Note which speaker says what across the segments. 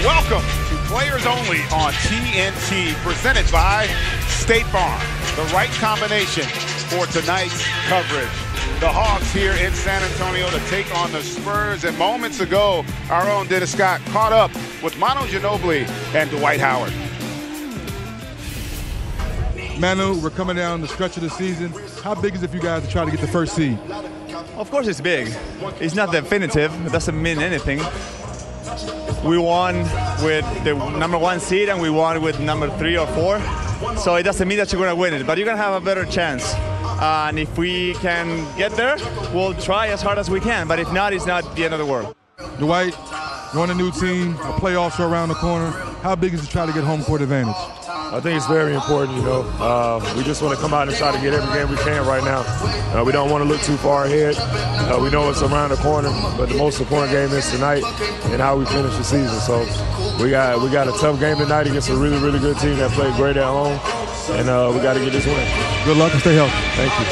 Speaker 1: Welcome to Players Only on TNT, presented by State Farm. The right combination for tonight's coverage. The Hawks here in San Antonio to take on the Spurs. And moments ago, our own Dennis Scott caught up with Manu Ginobili and Dwight Howard.
Speaker 2: Manu, we're coming down the stretch of the season. How big is it for you guys to try to get the first seed?
Speaker 3: Of course it's big. It's not definitive. It doesn't mean anything. We won with the #1 seed and we won with number 3 or 4. So it doesn't mean that you're going to win it, but you're going to have a better chance. And if we can get there, we'll try as hard as we can. But if not, it's not the end of the world.
Speaker 2: Dwight, you're on a new team. Playoffs are around the corner. How big is it to try to get home court advantage?
Speaker 4: I think it's very important, you know. We just want to come out and try to get every game we can right now. We don't want to look too far ahead. We know it's around the corner, but the most important game is tonight and how we finish the season. So we got a tough game tonight against a really, really good team that played great at home, and we got to get this win.
Speaker 2: Good luck and stay healthy.
Speaker 4: Thank you.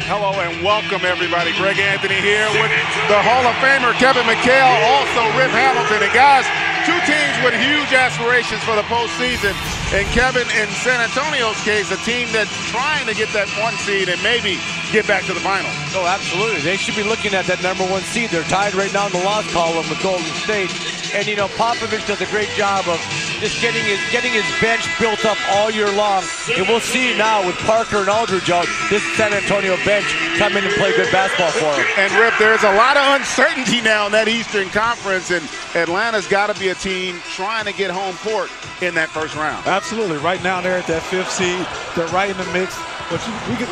Speaker 1: Hello and welcome everybody. Greg Anthony here with the Hall of Famer Kevin McHale, also Rip Hamilton. And guys, two teams with huge aspirations for the postseason. And Kevin, in San Antonio's case, a team that's trying to get that 1 seed and maybe get back to the finals.
Speaker 5: Oh, absolutely. They should be looking at that #1 seed. They're tied right now in the loss column with Golden State. And, you know, Popovich does a great job of just getting his bench built up all year long. And we'll see now with Parker and Aldridge out, this San Antonio bench come in and play good basketball for them.
Speaker 1: And Rip, there's a lot of uncertainty now in that Eastern Conference, and Atlanta's got to be a team trying to get home court in that first round.
Speaker 6: Absolutely. Right now they're at that 5th seed. They're right in the mix. But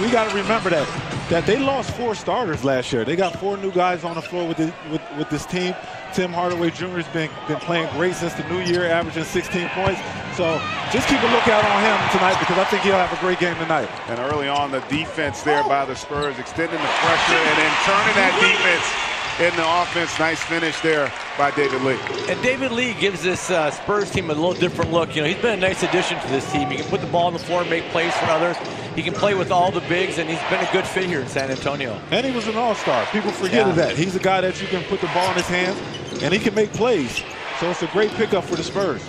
Speaker 6: we got to remember that they lost 4 starters last year. They got 4 new guys on the floor with this team. Tim Hardaway Jr. has been playing great since the new year, averaging 16 points. So just keep a lookout on him tonight because I think he'll have a great game tonight.
Speaker 1: And early on, the defense there by the Spurs, extending the pressure and then turning that defense in the offense. Nice finish there by David Lee.
Speaker 5: And David Lee gives this Spurs team a little different look. You know, he's been a nice addition to this team. He can put the ball on the floor and make plays for others. He can play with all the bigs, and he's been a good fit here in San Antonio.
Speaker 6: And he was an all-star. People forget that. He's a guy that you can put the ball in his hands, and he can make plays. So it's a great pickup for the Spurs.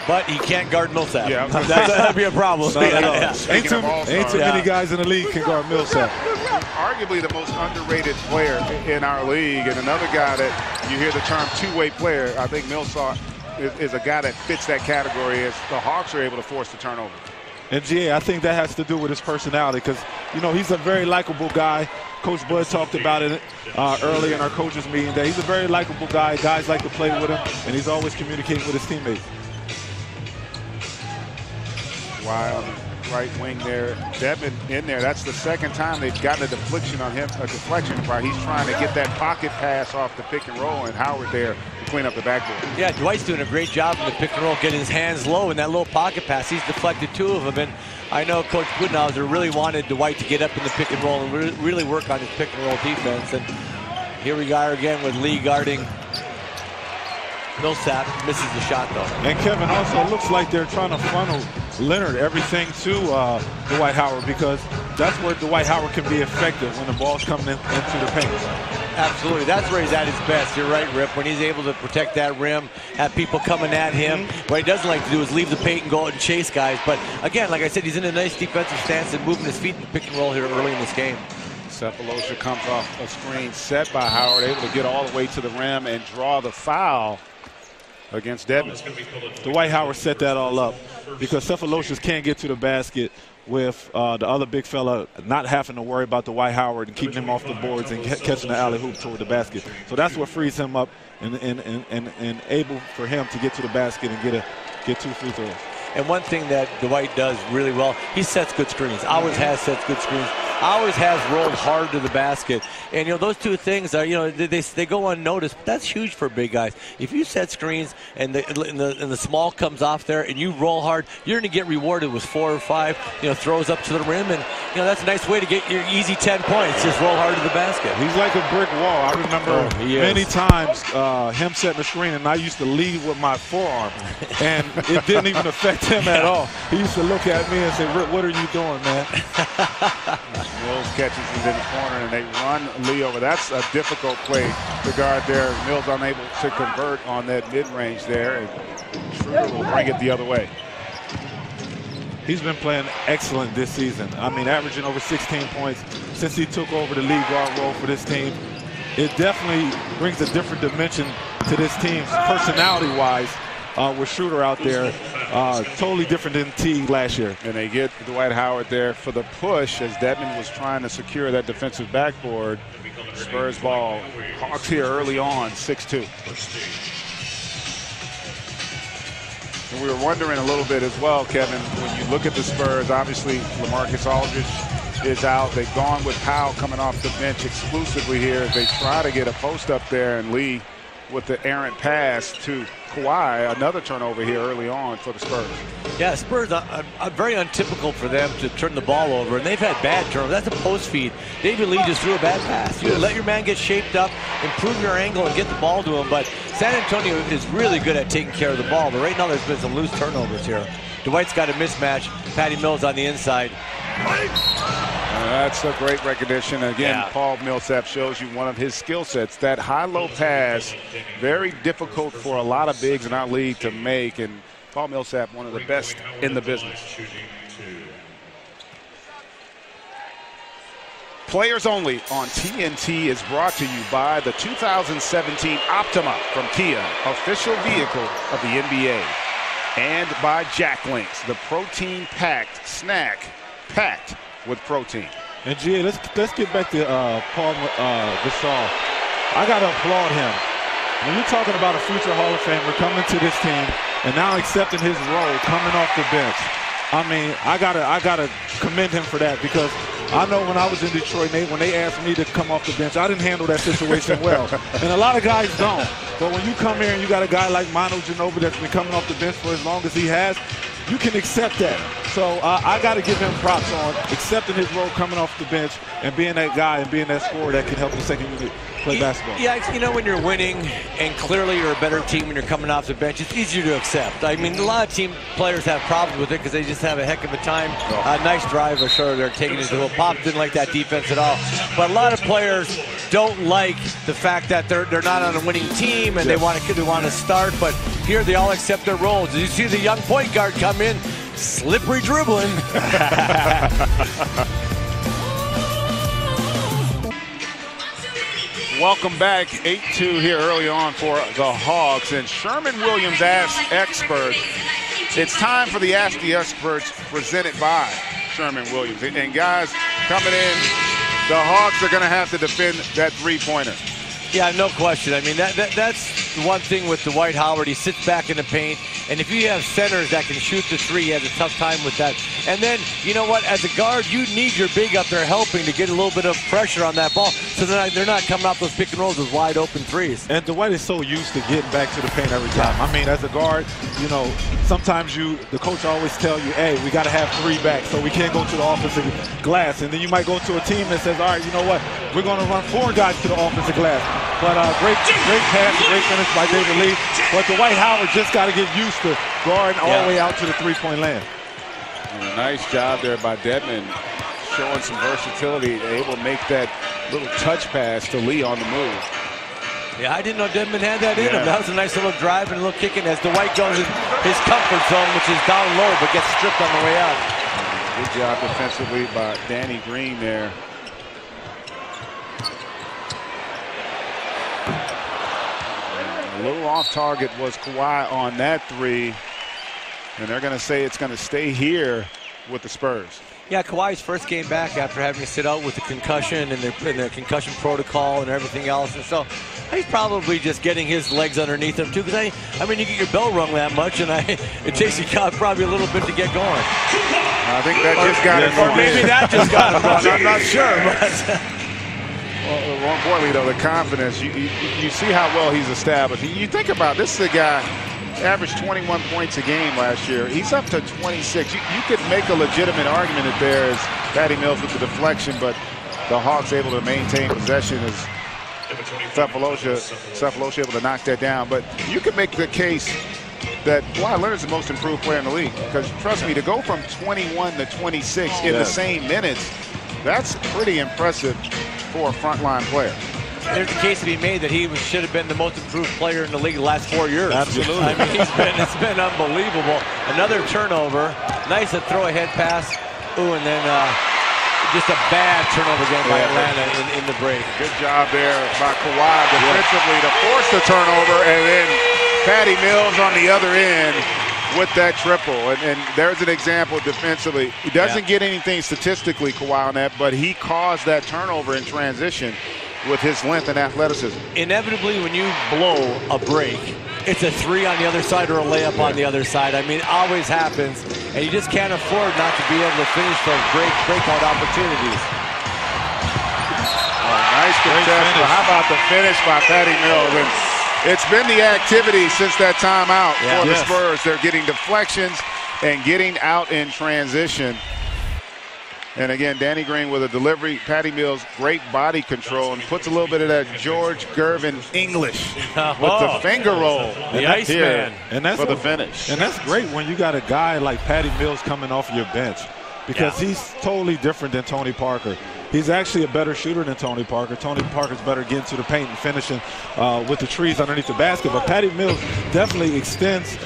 Speaker 5: But he can't guard Millsap.
Speaker 1: Yeah,
Speaker 5: that'd be a problem.
Speaker 6: Ain't too many guys in the league can guard Millsap.
Speaker 1: Arguably the most underrated player in our league, and another guy that you hear the term two-way player. I think Millsap is a guy that fits that category as the Hawks are able to force the turnover.
Speaker 6: And GA, I think that has to do with his personality because, you know, he's a very likable guy. Coach Bud talked about it early in our coaches meeting that he's a very likable guy. Guys like to play with him, and he's always communicating with his teammates.
Speaker 1: Why on the right wing there, Devin in there. That's the second time they've gotten a deflection on him, while he's trying to get that pocket pass off the pick and roll, and Howard there to clean up the backboard. Yeah,
Speaker 5: Dwight's doing a great job in the pick and roll, getting his hands low in that little pocket pass. He's deflected 2 of them, and I know Coach Budenholzer really wanted Dwight to get up in the pick and roll and really work on his pick and roll defense. And here we are again with Lee guarding Millsap. Misses the shot though.
Speaker 6: And Kevin, also looks like they're trying to funnel Leonard everything to Dwight Howard because that's where Dwight Howard can be effective when the ball's coming into the paint.
Speaker 5: Absolutely, that's where he's at his best. You're right, Rip, when he's able to protect that rim, have people coming at him. What he doesn't like to do is leave the paint and go out and chase guys. But again, like I said, he's in a nice defensive stance and moving his feet in the pick and roll here early in this game.
Speaker 1: Cephalosha comes off a screen set by Howard, able to get all the way to the rim and draw the foul against Devin.
Speaker 6: Dwight Howard set that all up because Cephalosha can't get to the basket with the other big fella not having to worry about Dwight Howard and keeping him off the boards and catching the alley hoop toward the basket. So that's what frees him up and able for him to get to the basket and get 2 free throws.
Speaker 5: And one thing that Dwight does really well, he sets good screens. Always has set good screens. Always has rolled hard to the basket. And, you know, those two things are, you know, they go unnoticed. But that's huge for big guys. If you set screens and the small comes off there and you roll hard, you're going to get rewarded with 4 or 5, you know, throws up to the rim. And, you know, that's a nice way to get your easy 10 points. Just roll hard to the basket.
Speaker 6: He's like a brick wall. I remember many times him setting a screen, and I used to lead with my forearm. And it didn't even affect him at all. He used to look at me and say, "Rick, what are you doing, man?"
Speaker 1: Mills catches it in the corner, and they run Lee over. That's a difficult play to guard there. Mills unable to convert on that mid-range there, and Schroeder will bring it the other way.
Speaker 6: He's been playing excellent this season. I mean, averaging over 16 points since he took over the lead guard role for this team. It definitely brings a different dimension to this team, personality-wise, with Schroeder out there. Totally different than T last year.
Speaker 1: And they get Dwight Howard there for the push as Dedmon was trying to secure that defensive backboard. Spurs ball. Hawks here early on, 6-2. And we were wondering a little bit as well, Kevin, when you look at the Spurs, obviously LaMarcus Aldridge is out. They've gone with Powell coming off the bench exclusively here as they try to get a post up there, and Lee with the errant pass to Kawhi. Another turnover here early on for the Spurs.
Speaker 5: Yeah, Spurs are very untypical for them to turn the ball over, and they've had bad turnovers. That's a post feed. David Lee just threw a bad pass. You let your man get shaped up, improve your angle, and get the ball to him. But San Antonio is really good at taking care of the ball. But right now there's been some loose turnovers here. Dwight's got a mismatch. Patty Mills on the inside.
Speaker 1: That's a great recognition. Again, Paul Millsap shows you one of his skill sets. That high-low pass, very difficult for a lot of bigs in our league to make. And Paul Millsap, one of the best in the business. Players Only on TNT is brought to you by the 2017 Optima from Kia, official vehicle of the NBA. And by Jack Links, the protein-packed snack packed with protein.
Speaker 6: And GA, let's get back to Paul Gasol. I got to applaud him. When you're talking about a future Hall of Famer coming to this team and now accepting his role coming off the bench, I mean, I gotta commend him for that, because I know when I was in Detroit, when they asked me to come off the bench, I didn't handle that situation well. And a lot of guys don't. But when you come here and you got a guy like Manu Ginobili that's been coming off the bench for as long as he has, you can accept that. So I got to give him props on accepting his role coming off the bench and being that guy and being that scorer that can help the second unit play basketball.
Speaker 5: Yeah, you know, when you're winning and clearly you're a better team when you're coming off the bench, it's easier to accept. I mean, a lot of team players have problems with it because they just have a heck of a time. Nice drive, I'm sure they're taking it to the Pop didn't like that defense at all. But a lot of players don't like the fact that they're not on a winning team and they want to start. But here they all accept their roles. As you see the young point guard come in, slippery dribbling.
Speaker 1: Welcome back, 8-2 here early on for the Hawks. And Sherman Williams asked experts. It's time for the Ask the Experts presented by Sherman Williams. And guys, coming in, the Hawks are going to have to defend that three-pointer.
Speaker 5: Yeah, no question. I mean, that's the one thing with Dwight Howard. He sits back in the paint, and if you have centers that can shoot the three, he has a tough time with that. And then, you know what? As a guard, you need your big up there helping to get a little bit of pressure on that ball, so they're not coming off those pick and rolls with wide open threes.
Speaker 6: And Dwight is so used to getting back to the paint every time. I mean, as a guard, you know, sometimes the coach always tell you, hey, we got to have three back, so we can't go to the offensive glass. And then you might go to a team that says, all right, you know what? We're going to run four guys to the offensive glass. But great pass, great finish by David Lee. But Dwight Howard just got to get used to guarding all the way out to the three-point land.
Speaker 1: And a nice job there by Dedmon, showing some versatility, able to make that little touch pass to Lee on the move.
Speaker 5: Yeah, I didn't know Dedmon had that in him. That was a nice little drive and a little kicking as Dwight goes in his comfort zone, which is down low, but gets stripped on the way out.
Speaker 1: Good job defensively by Danny Green there. A little off target was Kawhi on that three, and they're going to say it's going to stay here with the Spurs.
Speaker 5: Yeah, Kawhi's first game back after having to sit out with the concussion and the concussion protocol and everything else, and so he's probably just getting his legs underneath him too. Because I mean, you get your bell rung that much, and it takes you probably a little bit to get going.
Speaker 1: I think that just got him.
Speaker 5: Or maybe that just got him going. I'm not sure, but.
Speaker 1: Well, more importantly, though, the confidence. You see how well he's established. You think about this is a guy averaged 21 points a game last year. He's up to 26. You could make a legitimate argument that there is Patty Mills with the deflection, but the Hawks able to maintain possession as Cephalosha able to knock that down. But you could make the case that Kawhi Leonard's the most improved player in the league, because trust me, to go from 21 to 26 in the same minutes, That's pretty impressive for a frontline player.
Speaker 5: There's a case to be made that he should have been the most improved player in the league the last 4 years.
Speaker 6: Absolutely.
Speaker 5: I mean, it's been unbelievable. Another turnover. Nice to throw ahead pass. Ooh, and then just a bad turnover again by Atlanta in the break.
Speaker 1: Good job there by Kawhi defensively to force the turnover, and then Patty Mills on the other end with that triple. And there's an example defensively. He doesn't get anything statistically, Kawhi, on that, but he caused that turnover in transition with his length and athleticism.
Speaker 5: Inevitably, when you blow a break, it's a three on the other side or a layup on the other side. I mean, it always happens, and you just can't afford not to be able to finish those breakout opportunities.
Speaker 1: Oh, nice contest. How about the finish by Patty Mills? And it's been the activity since that timeout for the Spurs. They're getting deflections and getting out in transition. And again, Danny Green with a delivery. Patty Mills, great body control, and puts a little bit of that George Gervin English with the finger roll.
Speaker 5: The Iceman.
Speaker 6: And that's
Speaker 1: for the finish.
Speaker 6: And that's great when you got a guy like Patty Mills coming off your bench, because he's totally different than Tony Parker. He's actually a better shooter than Tony Parker. Tony Parker's better getting to the paint and finishing with the trees underneath the basket. But Patty Mills definitely extends,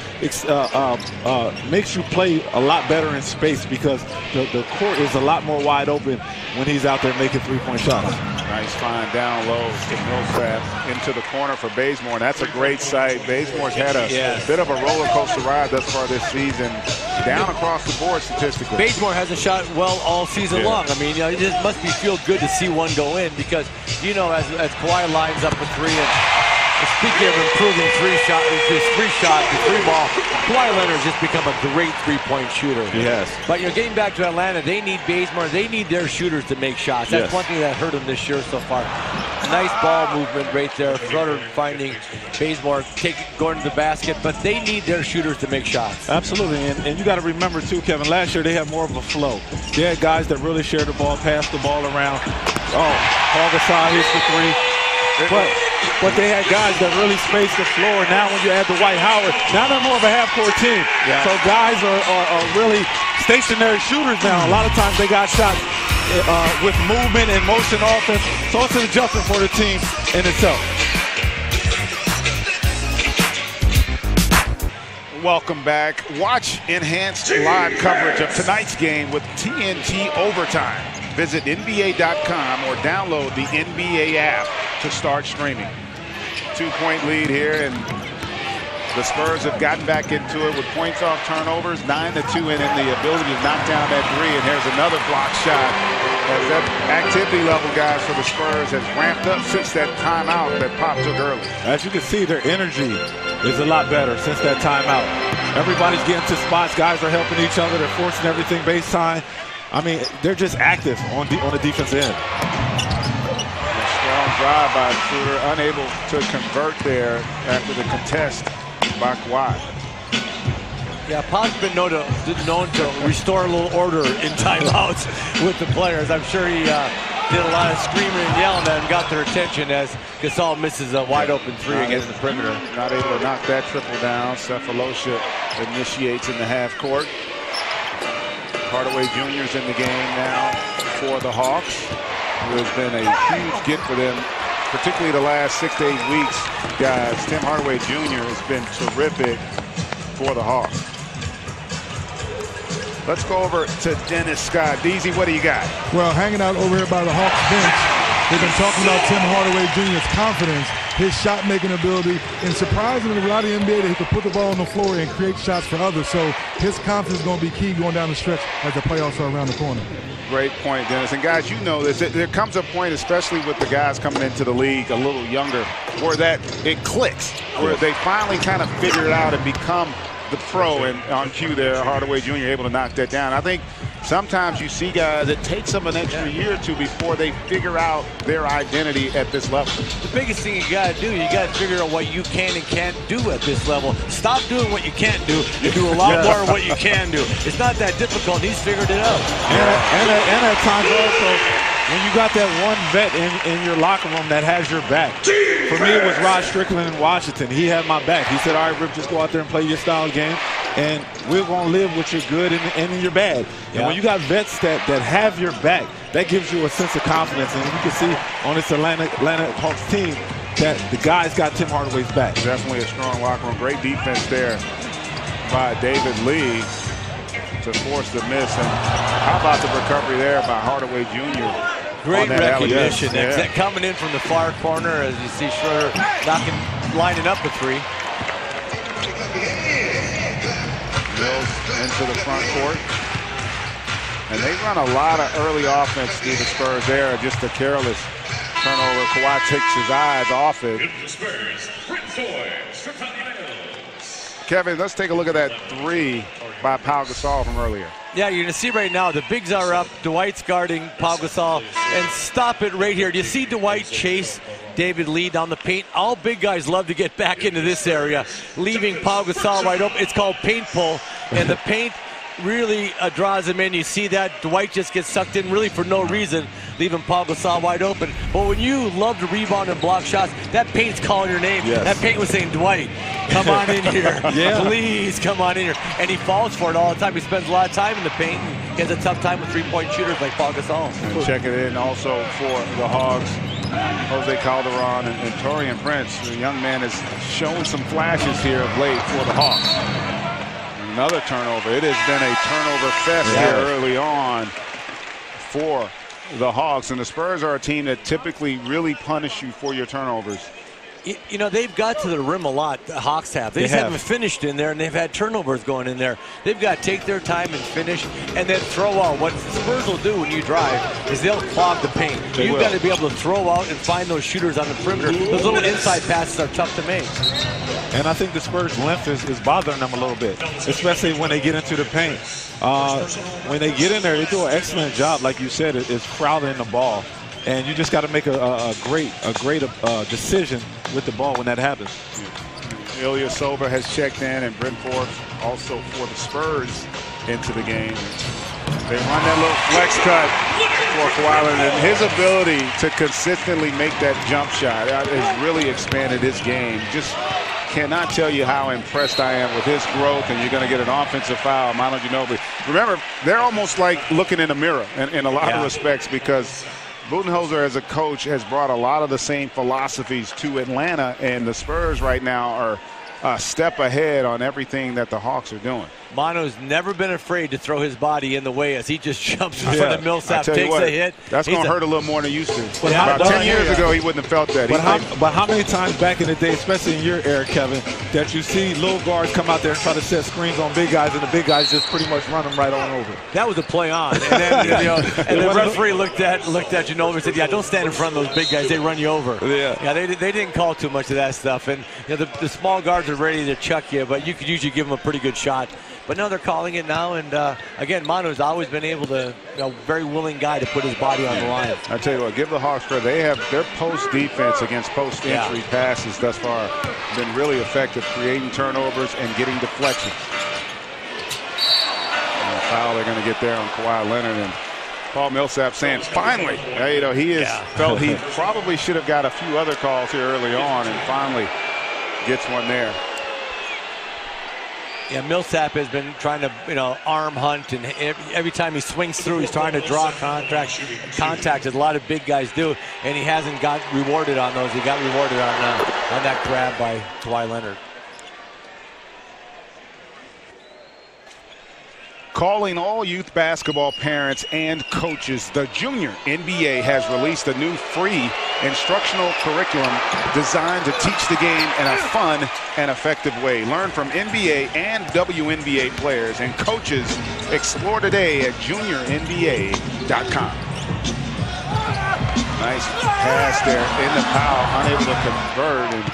Speaker 6: makes you play a lot better in space, because the court is a lot more wide open when he's out there making three-point shots.
Speaker 1: Nice find down low to Millsap into the corner for Bazemore. And that's a great sight. Bazemore's had a bit of a roller coaster ride thus far this season, down across the board statistically.
Speaker 5: Bazemore hasn't shot well all season long. I mean, it just must feel good to see one go in, because, you know, as Kawhi lines up a three, and speaking of improving three ball, Kawhi Leonard's just become a great three-point shooter.
Speaker 6: Yes.
Speaker 5: But, you know, getting back to Atlanta, they need Bazemore. They need their shooters to make shots. That's one thing that hurt them this year so far. Nice ball movement right there. Schroeder finding Bazemore going to the basket, but they need their shooters to make shots.
Speaker 6: Absolutely, and you got to remember too, Kevin, last year they had more of a flow. They had guys that really shared the ball, passed the ball around. Oh, Paul Gasol hits the three. But they had guys that really spaced the floor. Now when you add the Dwight Howard, now they're more of a half-court team. So guys are really stationary shooters now. A lot of times they got shots with movement and motion offense. So it's an adjustment for the team in itself.
Speaker 1: Welcome back. Watch enhanced live coverage of tonight's game with TNT Overtime. Visit NBA.com or download the NBA app to start streaming. 2-point lead here, and the Spurs have gotten back into it with points off turnovers, 9-2 in the ability to knock down that three, and there's another block shot. As that activity level, guys, for the Spurs has ramped up since that timeout that Pop took early.
Speaker 6: As you can see, their energy is a lot better since that timeout. Everybody's getting to spots. Guys are helping each other. They're forcing everything baseline. I mean, they're just active on the defensive end.
Speaker 1: Strong drive by Schroeder, unable to convert there after the contest by Kawhi.
Speaker 5: Yeah, Pop's been known to restore a little order in timeouts with the players. I'm sure he did a lot of screaming and yelling and got their attention as Gasol misses a wide-open three against the perimeter.
Speaker 1: Not able to knock that triple down. Cephalosha initiates in the half court. Hardaway Jr.'s in the game now for the Hawks, who has been a huge get for them, particularly the last 6 to 8 weeks. Guys, Tim Hardaway Jr. has been terrific for the Hawks. Let's go over to Dennis Scott. DZ, what do you got?
Speaker 2: Well, hanging out over here by the Hawks bench, they've been talking about Tim Hardaway Jr.'s confidence, his shot-making ability, and surprisingly, a lot of the NBA that he could put the ball on the floor and create shots for others. So his confidence is going to be key going down the stretch as the playoffs are around the corner.
Speaker 1: Great point, Dennis. And guys, you know this. There comes a point, especially with the guys coming into the league a little younger, where that it clicks, where they finally kind of figure it out and become the pro. And on cue there, Hardaway Jr. able to knock that down. I think sometimes you see guys, it takes them an extra year or two before they figure out their identity at this level.
Speaker 5: The biggest thing you got to do, you got to figure out what you can and can't do at this level. Stop doing what you can't do and do a lot more of what you can do. It's not that difficult. He's figured it out.
Speaker 6: And at times also, when you got that one vet in your locker room that has your back. For me, it was Rod Strickland in Washington. He had my back. He said, all right, Rip, just go out there and play your style game. and we're going to live with your good and in your bad. And when you got vets that have your back, that gives you a sense of confidence. And you can see on this Atlanta Hawks team that the guys got Tim Hardaway's back.
Speaker 1: Definitely a strong locker room. Great defense there by David Lee to force the miss. And how about the recovery there by Hardaway Jr.?
Speaker 5: Great recognition. Coming in from the far corner, as you see Schroeder lining up a three.
Speaker 1: Mills into the front court. And they run a lot of early offense through the Spurs there. Just a careless turnover. Kawhi takes his eyes off it. Kevin, let's take a look at that three by Pau Gasol from earlier.
Speaker 5: Yeah, you're going to see right now the bigs are up. Dwight's guarding Pau Gasol. And stop it right here. Do you see Dwight chase David Lee down the paint? All big guys love to get back into this area, leaving Pau Gasol wide open. It's called paint pull, and the paint really draws him in. You see that Dwight just gets sucked in really for no reason, leaving Pau Gasol wide open. But when you love to rebound and block shots, that paint's calling your name.
Speaker 6: Yes.
Speaker 5: That paint was saying, Dwight, come on in here. Please come on in here. And he falls for it all the time. He spends a lot of time in the paint. He has a tough time with three-point shooters like Pau Gasol.
Speaker 1: And checking in also for the Hogs, Jose Calderon and Taurean Prince. The young man has shown some flashes here of late for the Hawks. Another turnover. It has been a turnover fest here early on for the Hawks. And the Spurs are a team that typically really punish you for your turnovers.
Speaker 5: You know, they've got to the rim a lot, the Hawks have. They just haven't finished in there, and they've had turnovers going in there. They've got to take their time and finish, and then throw out. What the Spurs will do when you drive is they'll clog the paint. You've got to be able to throw out and find those shooters on the perimeter. Those little inside passes are tough to make.
Speaker 6: And I think the Spurs' length is bothering them a little bit, especially when they get into the paint. When they get in there, they do an excellent job, like you said, is crowding the ball. And you just got to make a great decision with the ball when that happens.
Speaker 1: Ilya Sova has checked in, and Bryn Forbes also for the Spurs into the game. They run that little flex cut for Kawhi Leonard, and his ability to consistently make that jump shot has really expanded his game. Just cannot tell you how impressed I am with his growth, and you're going to get an offensive foul. Manu Ginobili. Remember, they're almost like looking in a mirror in a lot of respects, because Budenholzer as a coach has brought a lot of the same philosophies to Atlanta, and the Spurs right now are a step ahead on everything that the Hawks are doing.
Speaker 5: Manu's never been afraid to throw his body in the way as he just jumps in front of Millsap, takes a hit.
Speaker 1: That's going to hurt a little more than it used to. About 10 years ago, he wouldn't have felt that.
Speaker 6: But how many times back in the day, especially in your era, Kevin, that you see little guards come out there and try to set screens on big guys, and the big guys just pretty much run them right on over?
Speaker 5: That was a play on. And then, and the referee looked at Ginobili and said, yeah, don't stand in front of those big guys. They run you over. Yeah, they didn't call too much of that stuff. And the small guards are ready to chuck you, but you could usually give them a pretty good shot. But now they're calling it now, and again, Manu's always been able to, very willing guy to put his body on the line.
Speaker 1: I tell you what, give the Hawks credit. They have their post defense against post entry passes thus far been really effective, creating turnovers and getting deflections. And the foul they're going to get there on Kawhi Leonard, and Paul Millsap saying, finally, he has felt he probably should have got a few other calls here early on, and finally gets one there.
Speaker 5: Yeah, Millsap has been trying to, arm hunt, and every time he swings through, he's trying to draw contact, as a lot of big guys do, and he hasn't got rewarded on those. He got rewarded on that grab by Kawhi Leonard.
Speaker 1: Calling all youth basketball parents and coaches, the Junior NBA has released a new free instructional curriculum designed to teach the game in a fun and effective way. Learn from NBA and WNBA players and coaches. Explore today at juniornba.com. Nice pass there in the foul, unable to convert. And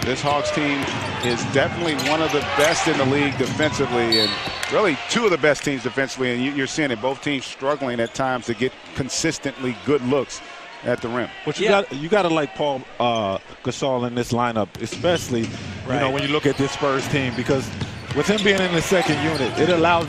Speaker 1: this Hawks team is definitely one of the best in the league defensively, and really two of the best teams defensively, and you're seeing it, both teams struggling at times to get consistently good looks at the rim.
Speaker 6: But you got to like Paul Gasol in this lineup, especially when you look at this Spurs team, because with him being in the second unit, it allows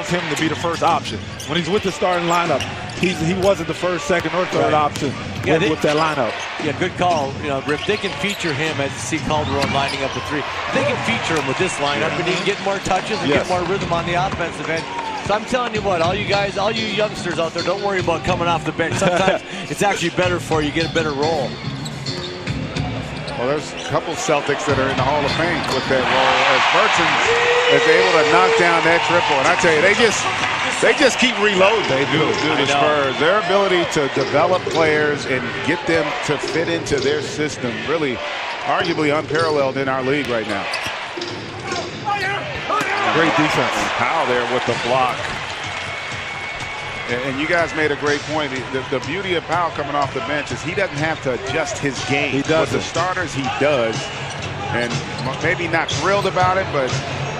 Speaker 6: him to be the first option. When he's with the starting lineup, he wasn't the first, second, or third option. with that lineup.
Speaker 5: Yeah, good call. You know, Rip, they can feature him as you see Calderon lining up the three. They can feature him with this lineup, and he can get more touches and get more rhythm on the offensive end. So I'm telling you what, all you guys, all you youngsters out there, don't worry about coming off the bench. Sometimes it's actually better for you, get a better role.
Speaker 1: Well, there's a couple Celtics that are in the Hall of Fame with that role as Burton is able to knock down that triple. And I tell you, they just keep reloading. They do the Spurs. Their ability to develop players and get them to fit into their system really arguably unparalleled in our league right now.
Speaker 6: Great defense.
Speaker 1: And Powell there with the block. And you guys made a great point. The beauty of Powell coming off the bench is he doesn't have to adjust his game.
Speaker 6: He does.
Speaker 1: With the starters, he does. And maybe not thrilled about it, but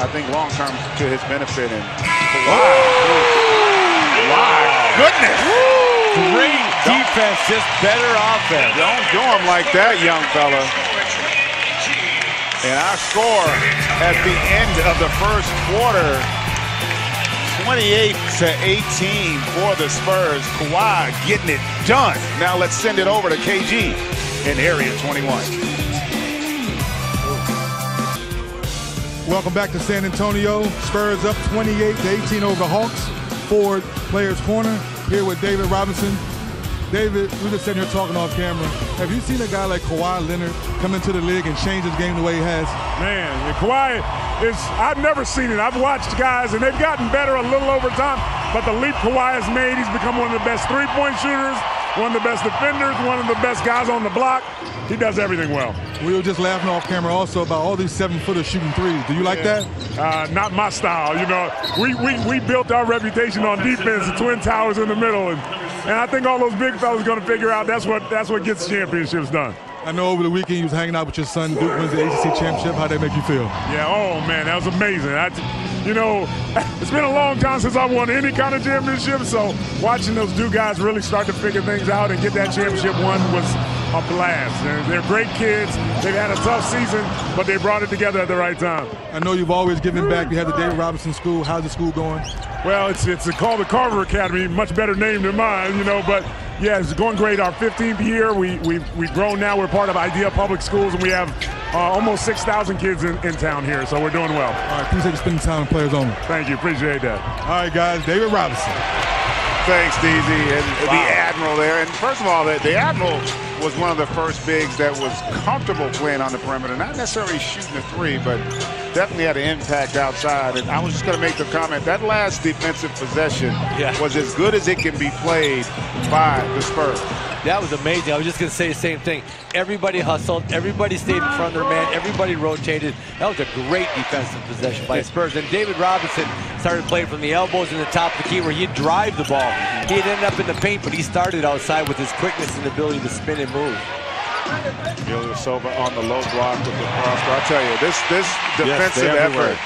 Speaker 1: I think long-term to his benefit. And my goodness.
Speaker 5: Great defense, just better offense.
Speaker 1: Don't do him like that, young fella. And our score at the end of the first quarter, 28-18 for the Spurs. Kawhi getting it done. Now let's send it over to KG in Area 21.
Speaker 2: Welcome back to San Antonio. Spurs up 28-18 over the Hawks. Ford Players Corner here with David Robinson. David, we were just sitting here talking off camera. Have you seen a guy like Kawhi Leonard come into the league and change his game the way he has?
Speaker 4: Man, Kawhi is, I've never seen it. I've watched guys, and they've gotten better a little over time, but the leap Kawhi has made, he's become one of the best three-point shooters, one of the best defenders, one of the best guys on the block. He does everything well.
Speaker 2: We were just laughing off camera also about all these 7-footers shooting threes. Do you like that?
Speaker 4: Not my style. You know, we built our reputation on defense, the Twin Towers in the middle, and I think all those big fellas are going to figure out that's what gets championships done.
Speaker 2: I know over the weekend you was hanging out with your son. Duke wins the ACC championship. How'd that make you feel?
Speaker 4: Yeah, oh man, that was amazing. You know, it's been a long time since I won any kind of championship, so watching those Duke guys really start to figure things out and get that championship won was a blast. They're great kids. They've had a tough season, but they brought it together at the right time.
Speaker 2: I know you've always given back. You have the David Robinson School. How's the school going?
Speaker 4: Well, it's called the Carver Academy, much better name than mine, you know, but yeah, it's going great. Our 15th year, we've grown now. We're part of Idea Public Schools, and we have almost 6,000 kids in town here, so we're doing well.
Speaker 2: All right, appreciate you spending time with Players Only.
Speaker 4: Thank you, appreciate that.
Speaker 2: All right, guys, David Robinson.
Speaker 1: Thanks, DZ, and the Admiral there. And first of all, the Admiral was one of the first bigs that was comfortable playing on the perimeter, not necessarily shooting a three, but definitely had an impact outside. And I was just going to make the comment, that last defensive possession was as good as it can be played by the Spurs.
Speaker 5: That was amazing. I was just going to say the same thing. Everybody hustled. Everybody stayed in front of their man. Everybody rotated. That was a great defensive possession by the Spurs. And David Robinson started playing from the elbows and the top of the key where he'd drive the ball. He'd end up in the paint, but he started outside with his quickness and ability to spin and move.
Speaker 1: Silva on the low block with the cross. But I tell you, this defensive effort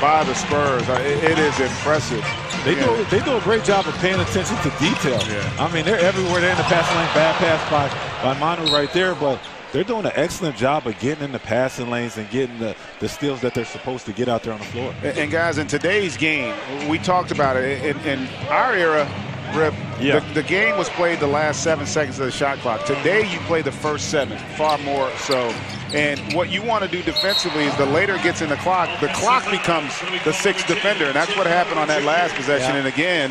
Speaker 1: by the Spurs, it is impressive.
Speaker 6: They do a great job of paying attention to detail. I mean, they're everywhere. They're in the passing lane. Bad pass by Manu right there, but they're doing an excellent job of getting in the passing lanes and getting the steals that they're supposed to get out there on the floor.
Speaker 1: And guys, in today's game, we talked about it. In our era, Rip, the game was played the last 7 seconds of the shot clock. Today, you play the first 7, far more so. And what you want to do defensively is the later it gets in the clock becomes the 6th defender. And that's what happened on that last possession. And again,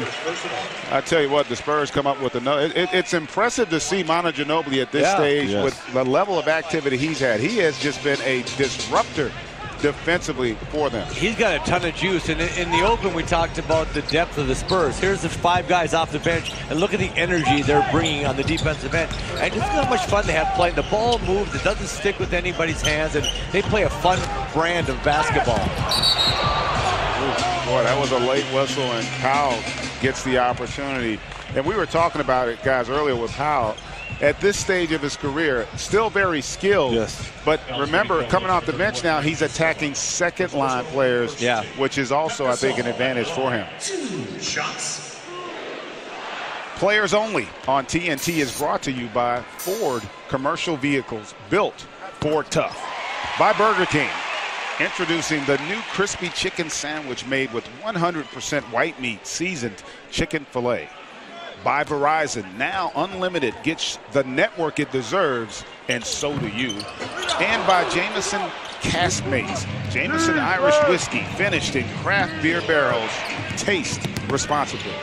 Speaker 1: I tell you what, the Spurs come up with another. It's impressive to see Manu Ginobili at this stage with the level of activity he's had. He has just been a disruptor defensively for them.
Speaker 5: He's got a ton of juice, and in the open we talked about the depth of the Spurs. Here's the 5 guys off the bench, and look at the energy they're bringing on the defensive end. And just how much fun they have playing. The ball moves, it doesn't stick with anybody's hands, and they play a fun brand of basketball.
Speaker 1: Boy, that was a late whistle, and Powell gets the opportunity. And we were talking about it, guys, earlier with Powell. At this stage of his career, still very skilled. But remember, coming off the bench now, he's attacking second-line players, which is also, I think, an advantage for him. Players Only on TNT is brought to you by Ford Commercial Vehicles, built for tough. By Burger King, introducing the new crispy chicken sandwich made with 100% white meat, seasoned chicken filet. by Verizon. Now unlimited gets the network it deserves, and so do you. And by Jameson Caskmates. Jameson Irish Whiskey, finished in craft beer barrels. Taste responsibly.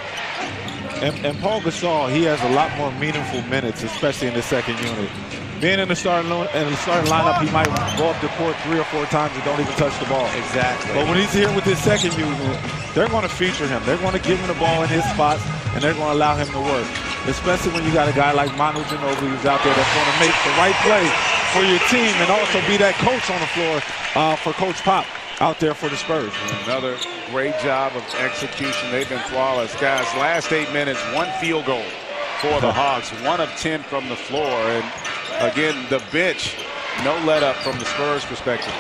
Speaker 6: And Paul Gasol, he has a lot more meaningful minutes, especially in the second unit. Being in the starting lineup, he might go up the court 3 or 4 times and don't even touch the ball.
Speaker 5: Exactly.
Speaker 6: But when he's here with his second unit, they're going to feature him. They're going to give him the ball in his spots, and they're going to allow him to work. Especially when you got a guy like Manu Ginobili who's out there that's going to make the right play for your team and also be that coach on the floor for Coach Pop out there for the Spurs.
Speaker 1: Another great job of execution. They've been flawless. Guys, last 8 minutes, 1 field goal for the Hawks, 1 of 10 from the floor. And again, the bench, no let up from the Spurs perspective.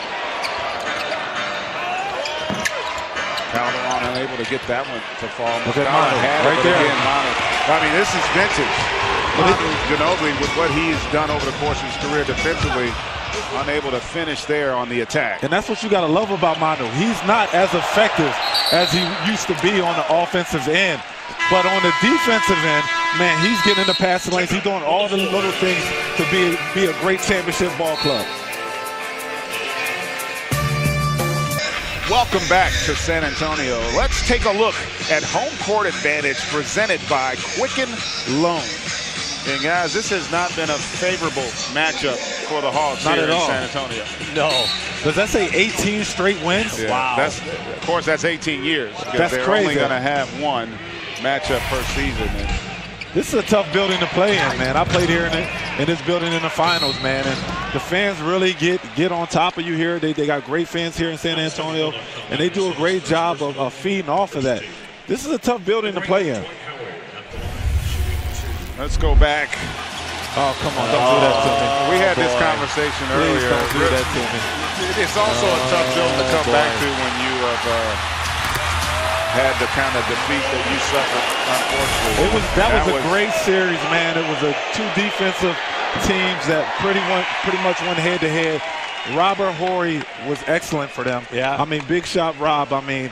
Speaker 1: Calderon unable to get that one to fall.
Speaker 6: Look at Manu, right there.
Speaker 1: Again, Manu. I mean, this is vintage. Manu Ginobili, with what he has done over the course of his career defensively, unable to finish there on the attack.
Speaker 6: And that's what you got to love about Manu. He's not as effective as he used to be on the offensive end. But on the defensive end, man, he's getting in the passing lanes. He's doing all the little things to be a great championship ball club.
Speaker 1: Welcome back to San Antonio. Let's take a look at home court advantage presented by Quicken Loans. And guys, this has not been a favorable matchup for the Hawks
Speaker 6: not
Speaker 1: here
Speaker 6: at
Speaker 1: in
Speaker 6: all.
Speaker 1: San Antonio.
Speaker 5: No.
Speaker 6: Does that say 18 straight wins?
Speaker 1: Yeah,
Speaker 6: Wow.
Speaker 1: of course, that's 18 years.
Speaker 6: That's
Speaker 1: they're
Speaker 6: crazy.
Speaker 1: only going to have 1 matchup per season. And
Speaker 6: this is a tough building to play in, man. I played here in this building in the finals, man, and the fans really get on top of you here. They got great fans here in San Antonio, and they do a great job of feeding off of that. This is a tough building to play in.
Speaker 1: let's go back.
Speaker 6: Oh, come on, don't do that to me.
Speaker 1: We had this conversation earlier.
Speaker 6: Please don't do that to me.
Speaker 1: It's also a tough building to come back to when you have had the kind of defeat that you suffered, unfortunately.
Speaker 6: That was a great series, man. It was 2 defensive teams that pretty much went head-to-head. Robert Horry was excellent for them.
Speaker 5: Yeah.
Speaker 6: I mean, big shot Rob. I mean,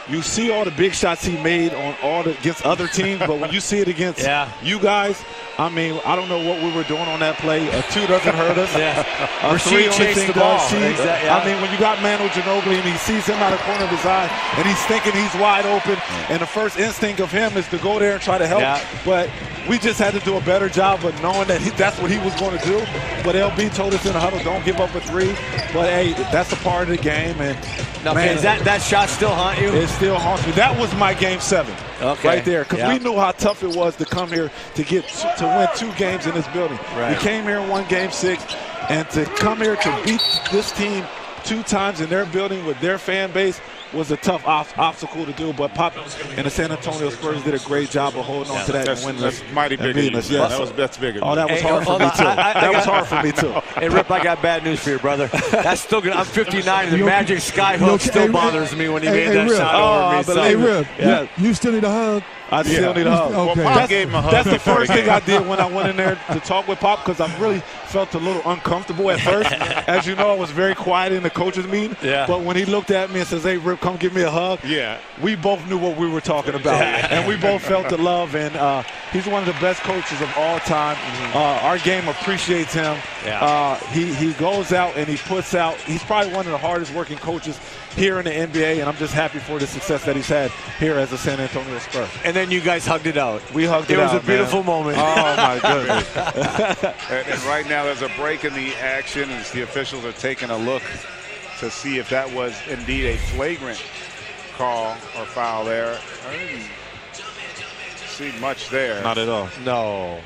Speaker 6: you see all the big shots he made on against other teams, but when you see it against you guys, I mean, I don't know what we were doing on that play. A 2 doesn't hurt us. A 3 only thing does.
Speaker 5: Exactly,
Speaker 6: I mean, when you got Manu Ginobili and he sees him out of the corner of his eye and he's thinking he's wide open, and the first instinct of him is to go there and try to help. But we just had to do a better job of knowing that that's what he was going to do. But LB told us in the huddle, don't give up a 3. But, hey, that's a part of the game. And
Speaker 5: now,
Speaker 6: man,
Speaker 5: does that shot still haunt you?
Speaker 6: It still haunts me. That was my game 7 right there, because we knew how tough it was to come here to win 2 games in this building. We came here and won game 6, and to come here to beat this team 2 times in their building with their fan base was a tough obstacle to do, but Pop and the San Antonio Spurs did a great job of holding on to that and winning.
Speaker 1: That's mighty big.
Speaker 6: Yes.
Speaker 1: That's bigger.
Speaker 6: Oh, that was hard for me too. That was hard for me too.
Speaker 5: Hey, Rip, I got bad news for you, brother. That's still good. I'm 59, and the Magic Skyhook still bothers me when he made that shot over me.
Speaker 2: Hey, Rip, you still need a hug?
Speaker 6: I still need a hug.
Speaker 2: Okay.
Speaker 1: Well, Pop gave him a hug.
Speaker 6: That's the first thing I did when I went in there to talk with Pop, because I really felt a little uncomfortable at first. As you know, I was very quiet in the coaches meeting. But when he looked at me and says, "Hey, Rip, come give me a hug," we both knew what we were talking about, and we both felt the love. And he's one of the best coaches of all time. Our game appreciates him. He goes out and he puts out. He's probably one of the hardest working coaches here in the NBA, and I'm just happy for the success that he's had here as a San Antonio Spurs.
Speaker 5: And then you guys hugged it out.
Speaker 6: We hugged it out.
Speaker 5: It was a beautiful moment.
Speaker 6: Oh, my goodness.
Speaker 1: And right now there's a break in the action as the officials are taking a look to see if that was indeed a flagrant call or foul there. I didn't see much there.
Speaker 6: Not at all.
Speaker 5: No.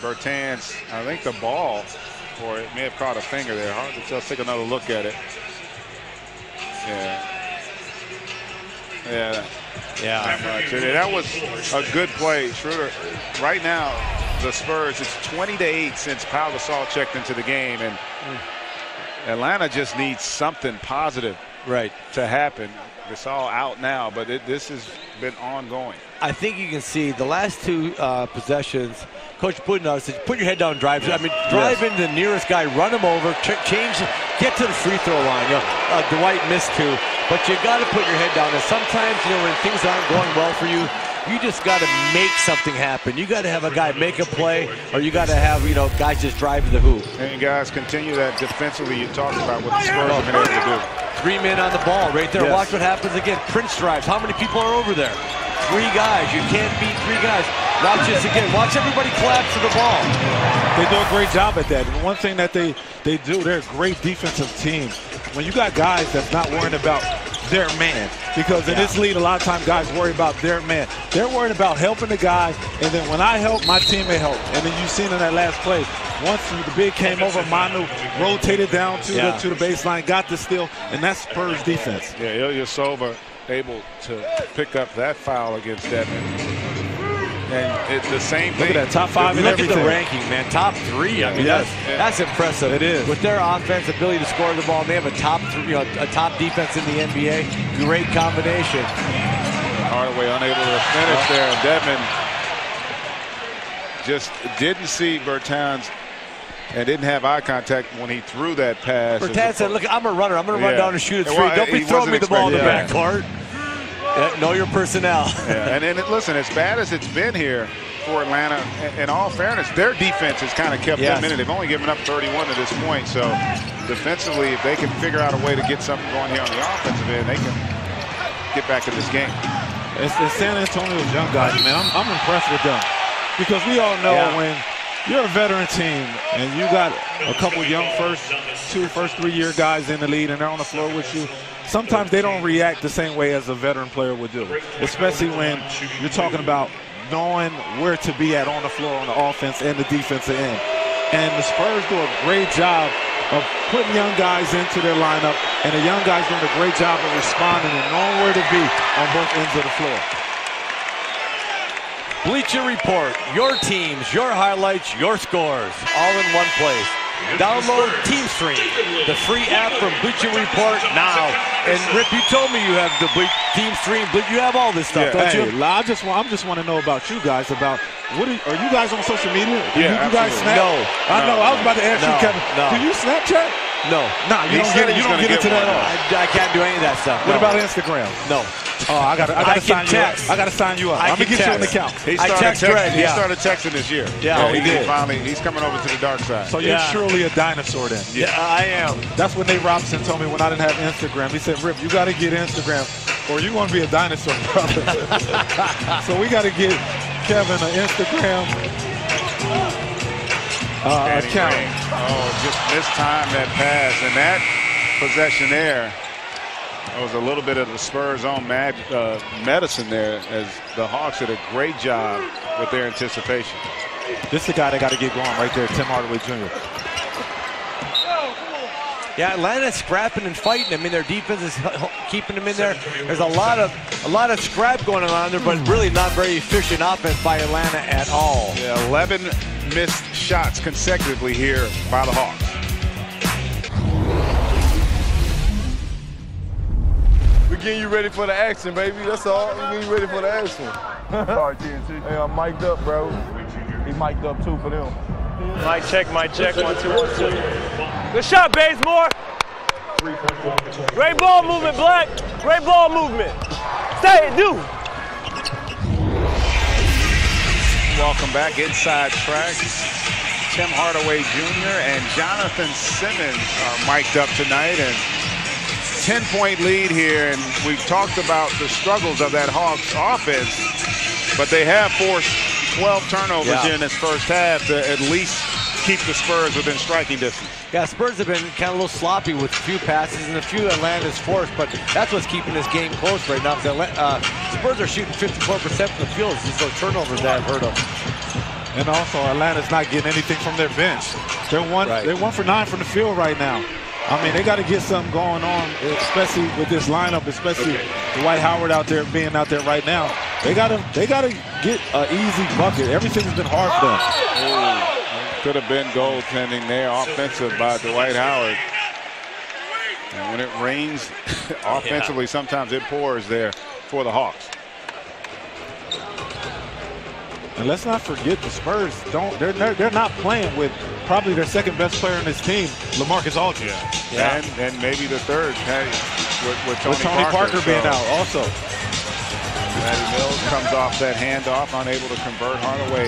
Speaker 1: Bertans, I think the ball, or it may have caught a finger there. Hard to tell. Let's take another look at it. Not much. That was a good play. Schroeder, right now, the Spurs, it's 20-8 since Pau Gasol checked into the game, and Atlanta just needs something positive to happen. Gasol out now, but this has been ongoing.
Speaker 5: I think you can see the last 2 possessions, Coach Putin said, put your head down, drive. I mean, drive into the nearest guy, run him over, change, get to the free throw line. Dwight missed 2, but you got to put your head down. And sometimes, when things aren't going well for you, You just got to make something happen. You got to have a guy make a play, or you got to have, you know, guys just drive to the hoop.
Speaker 1: And guys, continue that defensively you talked about what the Spurs have been able to do.
Speaker 5: 3 men on the ball right there.
Speaker 1: Yes.
Speaker 5: Watch what happens again. Prince drives. How many people are over there? 3 guys. You can't beat 3 guys. Watch this again. Watch everybody collapse to the ball.
Speaker 6: They do a great job at that. And one thing that they do, they're a great defensive team. When you got guys that's not worrying about their man, because in this league, a lot of times guys worry about their man. They're worried about helping the guy, and then when I help, my teammate help. And then you've seen in that last play, once the big came over, Manu rotated down to the baseline, got the steal, and that's Spurs defense.
Speaker 1: Yeah, Ilyasova able to pick up that foul against Devin. And it's the same thing.
Speaker 6: Look at that, top 5 in everything.
Speaker 5: Look at the ranking, man. Top 3. I mean, that's impressive.
Speaker 6: It is.
Speaker 5: With their offense, ability to score the ball, they have a top 3, you know, a top defense in the NBA. Great combination.
Speaker 1: Hardaway unable to finish there. And Devin just didn't see Bertans and didn't have eye contact when he threw that pass.
Speaker 5: Bertans said, look, I'm a runner. I'm going to run down and shoot a 3. Don't be throwing me the ball in the backcourt. Know your personnel.
Speaker 1: And listen, as bad as it's been here for Atlanta, in all fairness, their defense has kind of kept them in it. They've only given up 31 to this point. So defensively, if they can figure out a way to get something going here on the offensive end, they can get back in this game.
Speaker 6: It's San Antonio's young guys, man. I'm impressed with them. Because we all know when you're a veteran team and you got a couple young first 3-year guys in the lead and they're on the floor with you, sometimes they don't react the same way as a veteran player would do, especially when you're talking about knowing where to be at on the floor on the offense and the defensive end. And the Spurs do a great job of putting young guys into their lineup, and the young guys doing a great job of responding and knowing where to be on both ends of the floor.
Speaker 5: Bleacher Report, your teams, your highlights, your scores, all in one place. Download Team Stream, the free app from Bleacher Report now. And Rip, you told me you have the Team Stream, but you have all this stuff, don't you?
Speaker 6: I just want to know about you guys. About are you guys on social media?
Speaker 1: You
Speaker 6: guys Snap?
Speaker 5: No.
Speaker 6: I know. I was about to ask you, Kevin.
Speaker 5: No.
Speaker 6: Do you Snapchat?
Speaker 5: No.
Speaker 6: Nah, you don't get into that at all.
Speaker 5: I can't do any of that stuff.
Speaker 6: What about Instagram?
Speaker 5: No.
Speaker 6: Oh, I gotta sign you up. I gotta sign you up. I'm gonna get you an account.
Speaker 1: He started texting this year.
Speaker 5: Yeah, he did.
Speaker 1: He's coming over to the dark side.
Speaker 6: So you're surely a dinosaur then.
Speaker 5: Yeah, I am.
Speaker 6: That's what Nate Robinson told me when I didn't have Instagram. He said, Rip, you gotta get Instagram or you're gonna be a dinosaur, brother. So we gotta get Kevin an Instagram account.
Speaker 1: Oh, just mistime that pass, and that possession there. That was a little bit of the Spurs' own medicine there, as the Hawks did a great job with their anticipation.
Speaker 6: This is the guy that got to get going right there, Tim Hardaway Jr.
Speaker 5: Yeah, Atlanta's scrapping and fighting. I mean, their defense is keeping them in there. There's a lot of scrap going on there, but really not very efficient offense by Atlanta at all.
Speaker 1: Yeah, 11 missed shots consecutively here by the Hawks.
Speaker 7: We're getting you ready for the action, baby. That's all. We're getting you ready for the action. Sorry, TNT. Hey, I'm mic'd up, bro. He mic'd up too for them.
Speaker 8: Mic check. 1, 2, 1, 2. Good shot, Bazemore. Great ball movement, Black. Great ball movement. Stay, do.
Speaker 1: Welcome back inside track. Tim Hardaway Jr. and Jonathan Simmons are mic'd up tonight, and 10-point lead here, and we've talked about the struggles of that Hawks offense, but they have forced 12 turnovers here in this first half to at least keep the Spurs within striking distance.
Speaker 5: Yeah, Spurs have been kind of a little sloppy with a few passes and a few Atlanta's forced, but that's what's keeping this game close right now. Spurs are shooting 54% from the field. It's just those turnovers that I've heard of.
Speaker 6: And also, Atlanta's not getting anything from their bench. They're 1 for 9 from the field right now. I mean, they got to get something going on, especially with this lineup, especially Dwight Howard being out there right now. They got to get an easy bucket. Everything's been hard for them.
Speaker 1: Could have been goaltending there, offensive by Dwight Howard. And when it rains offensively, sometimes it pours there for the Hawks.
Speaker 6: And let's not forget the Spurs they're not playing with probably their second best player in this team, LaMarcus Aldridge.
Speaker 1: And maybe the third, with Tony
Speaker 6: Parker being out also.
Speaker 1: Patty Mills comes off that handoff, unable to convert. Hardaway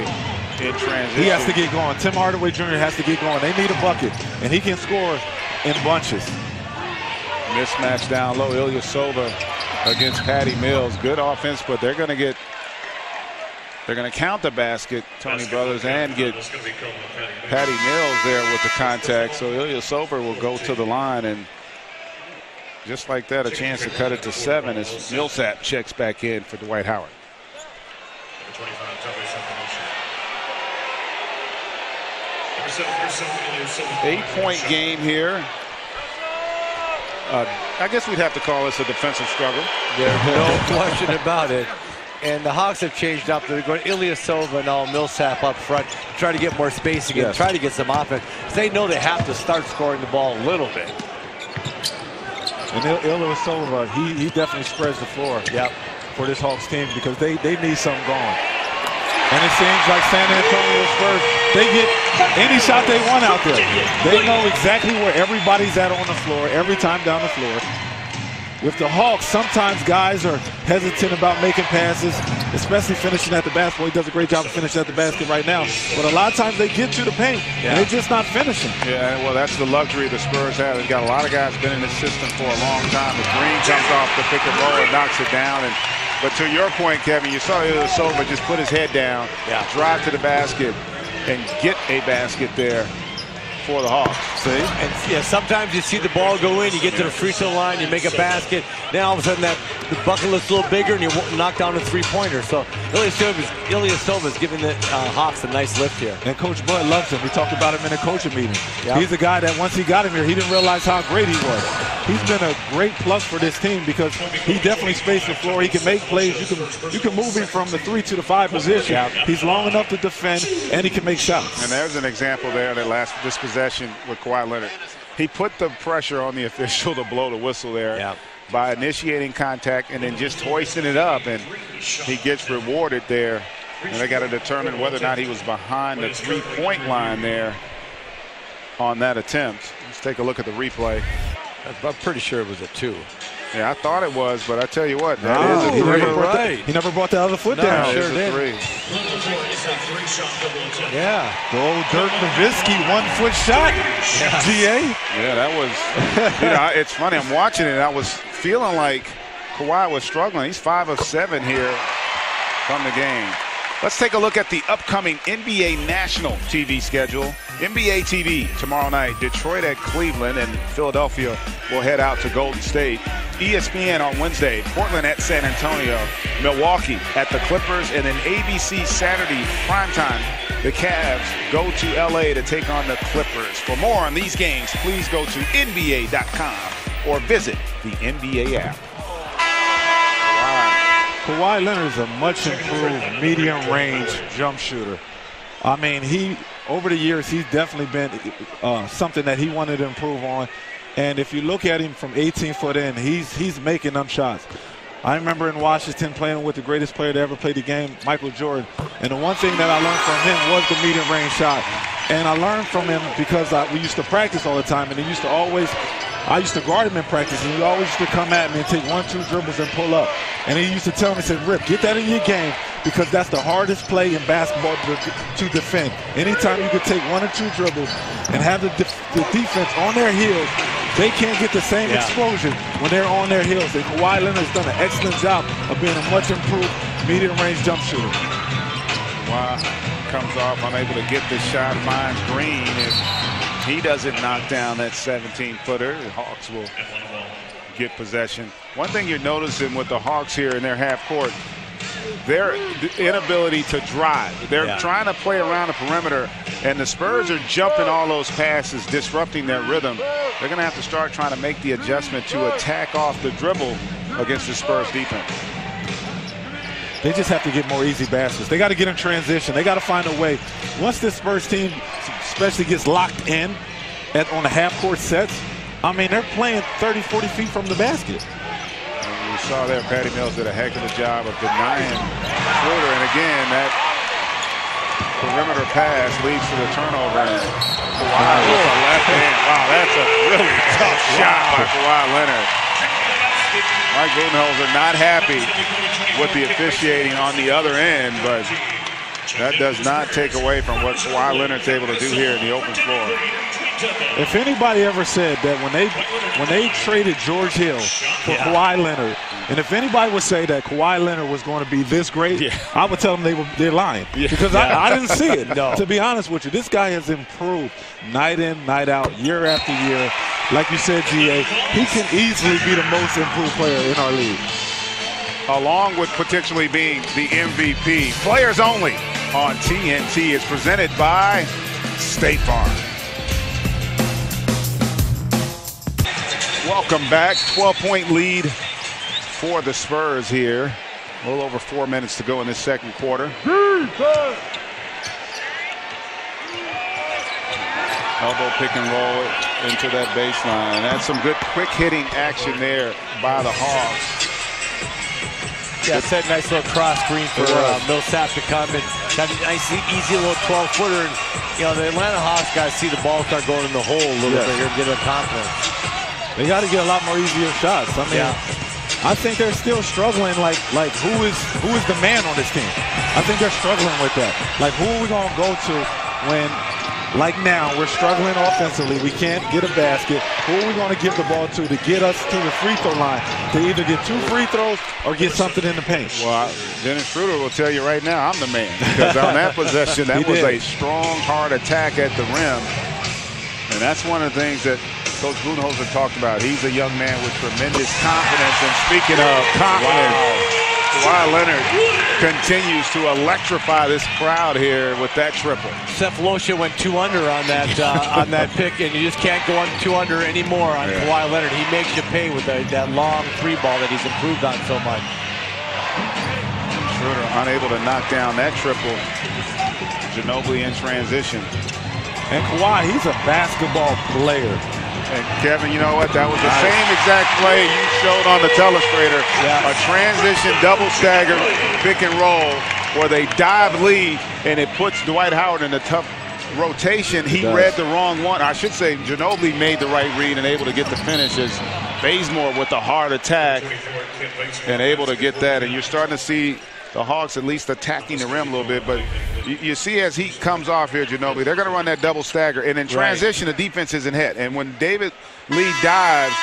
Speaker 1: in transition.
Speaker 6: He has to get going. Tim Hardaway Jr. has to get going. They need a bucket, and he can score in bunches.
Speaker 1: Mismatch down low. Ilyasova against Patty Mills. Good offense, but they're going to count the basket, Tony Brothers, and get Patty Mills there with the contact. So Ilyasova will go to the line, and just like that, a chance to cut it to 7 as Millsap checks back in for Dwight Howard. 8-point game here. I guess we'd have to call this a defensive struggle.
Speaker 5: There's no question about it. And the Hawks have changed up. They're going Ilyasova and all Millsap up front, try to get more spacing and try to get some offense. They know they have to start scoring the ball a little bit.
Speaker 6: And Ilyasova, he definitely spreads the floor for this Hawks team because they need something going. And it seems like San Antonio Spurs, they get any shot they want out there. They know exactly where everybody's at on the floor every time down the floor. With the Hawks, sometimes guys are hesitant about making passes, especially finishing at the basket. He does a great job of finishing at the basket right now. But a lot of times they get to the paint, and they're just not finishing.
Speaker 1: Yeah, well, that's the luxury the Spurs have. They've got a lot of guys been in this system for a long time. But Green jumps off the pick and roll and knocks it down. But to your point, Kevin, you saw Ilyasova just put his head down, drive to the basket, and get a basket there for the Hawks.
Speaker 5: See? And sometimes you see the ball go in, you get to the free throw line, you make a basket. Now all of a sudden the bucket looks a little bigger and you knock down a three-pointer. So Ilyasova is giving the Hawks a nice lift here.
Speaker 6: And Coach Bud loves him. We talked about him in a coaching meeting. He's a guy that once he got him here, he didn't realize how great he was. He's been a great plus for this team because he definitely spaced the floor. He can make plays. You can move him from the 3 to the 5 position. He's long enough to defend, and he can make shots.
Speaker 1: And there's an example there that this possession with Kawhi Leonard. He put the pressure on the official to blow the whistle there by initiating contact and then just hoisting it up, and he gets rewarded there. And they got to determine whether or not he was behind the three-point line there on that attempt. Let's take a look at the replay.
Speaker 5: I'm pretty sure it was a 2.
Speaker 1: Yeah, I thought it was, but I tell you what, that is a 3.
Speaker 6: He never brought the other foot down.
Speaker 5: Sure did.
Speaker 1: 3.
Speaker 6: Yeah, the old Dirk Nowitzki 1-foot shot. GA.
Speaker 1: Yeah, that was. It's funny. I'm watching it. And I was feeling like Kawhi was struggling. He's 5 of 7 here from the game. Let's take a look at the upcoming NBA national TV schedule. NBA TV tomorrow night, Detroit at Cleveland, and Philadelphia will head out to Golden State. ESPN on Wednesday, Portland at San Antonio, Milwaukee at the Clippers, and then ABC Saturday primetime. The Cavs go to LA to take on the Clippers. For more on these games, please go to NBA.com or visit the NBA app.
Speaker 6: Kawhi Leonard is a much improved medium-range jump shooter. I mean, over the years, he's definitely been something that he wanted to improve on. And if you look at him from 18 foot in, he's making them shots. I remember in Washington playing with the greatest player to ever play the game, Michael Jordan. And the one thing that I learned from him was the medium-range shot. And I learned from him because we used to practice all the time, and he used to always – I used to guard him in practice, and he always used to come at me and take 1-2 dribbles and pull up. And he used to tell me, he said, Rip, get that in your game because that's the hardest play in basketball to defend. Anytime you can take 1 or 2 dribbles and have the defense on their heels, they can't get the same explosion when they're on their heels. And Kawhi Leonard has done an excellent job of being a much improved medium-range jump shooter.
Speaker 1: Wow. Comes off, unable to get the shot, finds Green. He doesn't knock down that 17-footer. The Hawks will get possession. One thing you're noticing with the Hawks here in their half court, their inability to drive. They're trying to play around the perimeter, and the Spurs are jumping all those passes, disrupting their rhythm. They're going to have to start trying to make the adjustment to attack off the dribble against the Spurs defense.
Speaker 6: They just have to get more easy baskets. They got to get in transition. They got to find a way. Once this Spurs team especially gets locked in on the half-court sets, I mean, they're playing 30, 40 feet from the basket.
Speaker 1: And you saw there, Patty Mills did a heck of a job of denying Schroeder. And again, that perimeter pass leads to the turnover. And Kawhi with a left hand. Wow, that's a really tough shot by Kawhi Leonard. Mike Budenholzer not happy with the officiating on the other end, but that does not take away from what Kawhi Leonard's able to do here in the open floor.
Speaker 6: If anybody ever said that when they traded George Hill for Kawhi Leonard, and if anybody would say that Kawhi Leonard was going to be this great, I would tell them they're lying because I didn't see it. No. To be honest with you, this guy has improved night in, night out, year after year. Like you said, GA, he can easily be the most improved player in our league.
Speaker 1: Along with potentially being the MVP. Players Only on TNT is presented by State Farm. Welcome back. 12-point lead for the Spurs here. A little over 4 minutes to go in this second quarter. Elbow pick and roll into that baseline. That's some good quick hitting action there by the Hawks.
Speaker 5: Yeah, it's a nice little cross screen for Millsap to come and have a nice, easy little 12-footer. And, you know, the Atlanta Hawks guys see the ball start going in the hole a little bit here and get them confidence. They got to get a lot more easier shots. I mean, I think they're still struggling. Like who is the man on this team? I think they're struggling with that. Like, who are we going to go to when, like now, we're struggling offensively? We can't get a basket. Who are we going to give the ball to get us to the free throw line to either get 2 free throws or get something in the paint?
Speaker 1: Well, Dennis Schroeder will tell you right now, I'm the man. Because on that possession, that was a strong, hard attack at the rim. And that's one of the things that Coach Budenholzer talked about. He's a young man with tremendous confidence. And speaking of confidence, Kawhi Leonard continues to electrify this crowd here with that triple.
Speaker 5: Cephalosha went 2 under on that pick, and you just can't go on 2 under anymore on Kawhi Leonard. He makes you pay with that long 3 ball that he's improved on so much.
Speaker 1: Schroeder unable to knock down that triple. Ginobili in transition.
Speaker 6: And Kawhi, he's a basketball player.
Speaker 1: And Kevin, you know what? That was the same exact play you showed on the telestrator. A transition double stagger pick and roll where they dive lead, and it puts Dwight Howard in a tough rotation. He read the wrong one. I should say Ginobili made the right read and able to get the finish as Bazemore with the hard attack and able to get that. And you're starting to see the Hawks at least attacking the rim a little bit, but you see as he comes off here, Ginobili, they're going to run that double stagger, and in transition, the defense isn't hit. And when David Lee dives,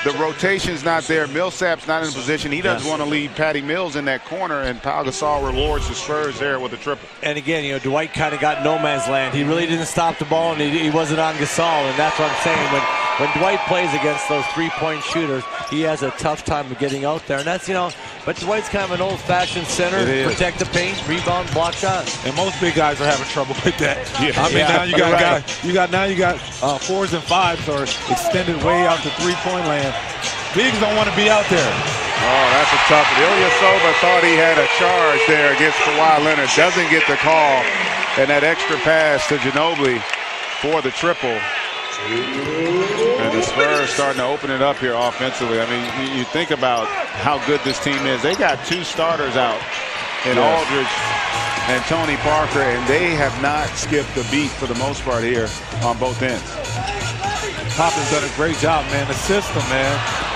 Speaker 1: the rotation's not there. Millsap's not in position. He doesn't want to leave Patty Mills in that corner, and Pau Gasol rewards the Spurs there with a triple.
Speaker 5: And again, you know, Dwight kind of got no man's land. He really didn't stop the ball, and he wasn't on Gasol, and that's what I'm saying. When Dwight plays against those 3-point shooters, he has a tough time of getting out there. And that's, you know, but Dwight's kind of an old-fashioned center. Protect the paint, rebound, block shots.
Speaker 6: And most big guys are having trouble with that. I mean, now you got 4s and 5s are extended way out to 3-point land. Bigs don't want to be out there.
Speaker 1: Oh, that's a tough one. Ilyasova thought he had a charge there against Kawhi Leonard. Doesn't get the call. And that extra pass to Ginobili for the triple. And the Spurs starting to open it up here offensively. I mean, you think about how good this team is. They got 2 starters out in Aldridge and Tony Parker, and they have not skipped a beat for the most part here on both ends.
Speaker 6: Pop has done a great job, man. The system, man.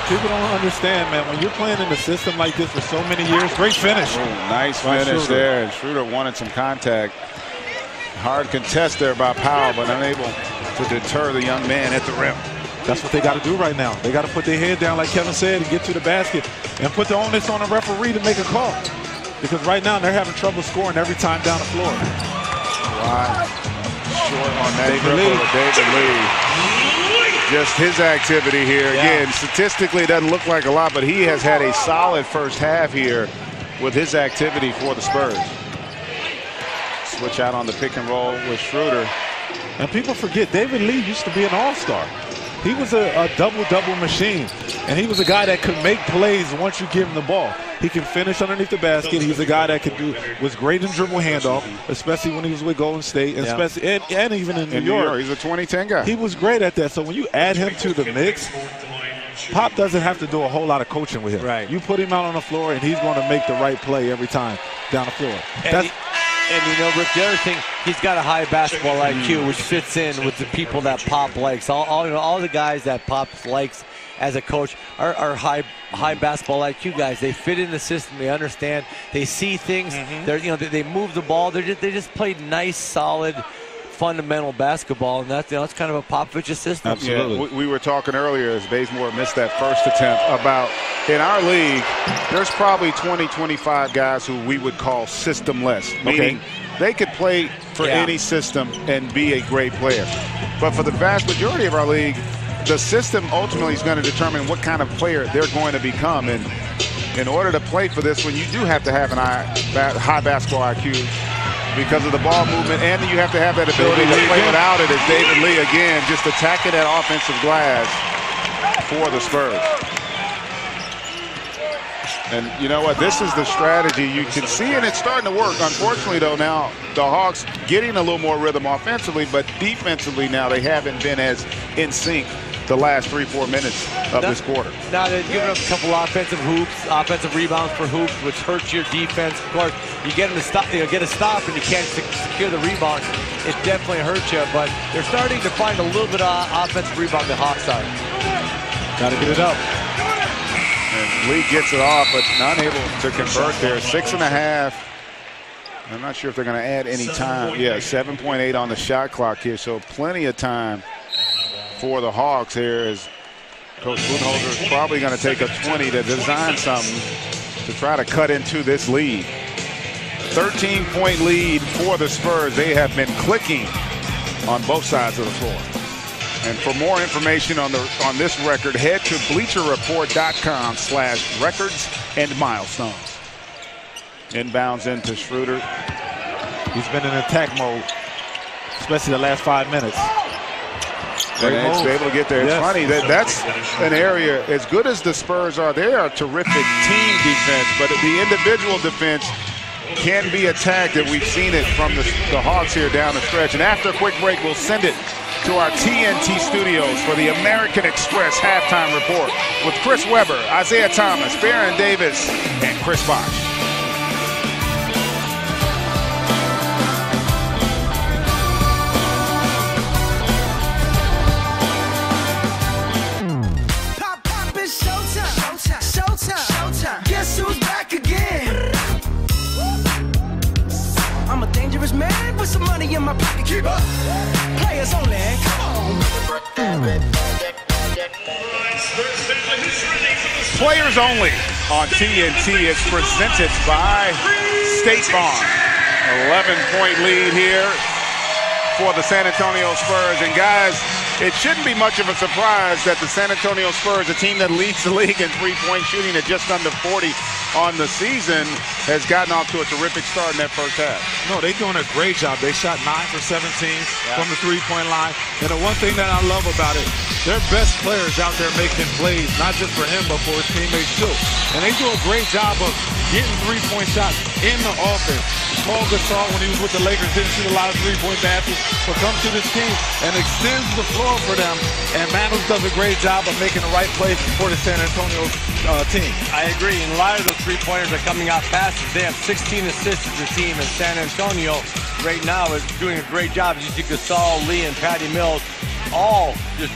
Speaker 6: People don't understand, man. When you're playing in the system like this for so many years, great finish.
Speaker 1: Nice finish there, and Schroeder wanted some contact. Hard contest there by Powell, but unable to deter the young man at the rim.
Speaker 6: That's what they got to do right now. They got to put their head down, like Kevin said, and get to the basket and put the onus on the referee to make a call. Because right now they're having trouble scoring every time down the floor.
Speaker 1: Wow. Short on that triple to David Lee. Just his activity here. Again, statistically it doesn't look like a lot, but he has had a solid first half here with his activity for the Spurs. Switch out on the pick and roll with Schroeder.
Speaker 6: And people forget, David Lee used to be an all-star. He was a double-double machine. And he was a guy that could make plays once you give him the ball. He can finish underneath the basket. He's a guy that was great in dribble handoff, especially when he was with Golden State, and especially and even in New York.
Speaker 1: He's a 2010 guy.
Speaker 6: He was great at that. So when you add him to the mix, Pop doesn't have to do a whole lot of coaching with him.
Speaker 5: Right.
Speaker 6: You put him out on the floor, and he's going to make the right play every time down the floor.
Speaker 5: And you know, Rick, the other thing, he's got a high basketball IQ, which fits in with the people that Pop likes. All the guys that Pop likes, as a coach are high basketball IQ guys. They fit in the system. They understand. They see things. They're, you know, they move the ball. They just play nice, solid, fundamental basketball, and that's, you know, that's kind of a Popovich's system.
Speaker 1: Absolutely. Yeah, we were talking earlier as Bazemore missed that first attempt about in our league, there's probably 20, 25 guys who we would call systemless, meaning they could play for any system and be a great player. But for the vast majority of our league, the system ultimately is going to determine what kind of player they're going to become. And in order to play for this one, you do have to have an high basketball IQ because of the ball movement, and you have to have that ability to play without it, as David Lee again just attacking that offensive glass for the Spurs. And you know what? This is the strategy. You can see it. It's starting to work. Unfortunately, though, now the Hawks getting a little more rhythm offensively, but defensively now they haven't been as in sync the last 3-4 minutes of this quarter. Now
Speaker 5: they've given up a couple offensive hoops, offensive rebounds for hoops, which hurts your defense. Of course, you get them to stop, get a stop, and you can't secure the rebound. It definitely hurts you. But they're starting to find a little bit of offensive rebound the Hawks side.
Speaker 6: Got to get it up.
Speaker 1: And Lee gets it off, but not able to convert there. 6.5. I'm not sure if they're going to add any time. Yeah, 7.8 on the shot clock here, so plenty of time for the Hawks here, as Coach Budenholzer is probably going to take a 20 to design something to try to cut into this lead. 13-point lead for the Spurs. They have been clicking on both sides of the floor. And for more information on this record, head to bleacherreport.com/records and milestones. Inbounds into Schroeder.
Speaker 6: He's been in attack mode, especially the last 5 minutes.
Speaker 1: And he's able to get there. It's funny that's an area, as good as the Spurs are, they are a terrific team defense, but the individual defense can be attacked, and we've seen it from the Hawks here down the stretch. And after a quick break, we'll send it to our TNT studios for the American Express halftime report with Chris Webber, Isaiah Thomas, Baron Davis, and Chris Bosh.
Speaker 9: Man with some money in my pocket, keep up. Players only, come on.
Speaker 1: Players only on TNT is presented by State Farm. 11-point lead here for the San Antonio Spurs. And guys, it shouldn't be much of a surprise that the San Antonio Spurs, a team that leads the league in three-point shooting at just under 40 on the season, has gotten off to a terrific start in that first half.
Speaker 6: No, they're doing a great job. They shot 9 for 17 from the three-point line. And the one thing that I love about it, their best players out there making plays, not just for him, but for his teammates too. And they do a great job of getting three-point shots in the offense. Paul Gasol, when he was with the Lakers, didn't shoot a lot of three-point baskets, but comes to this team and extends the floor for them. And Manos does a great job of making the right plays for the San Antonio team.
Speaker 5: I agree. And a lot of those three-pointers are coming out passes. They have 16 assists as a team, and San Antonio right now is doing a great job. You see Gasol, Lee, and Patty Mills all just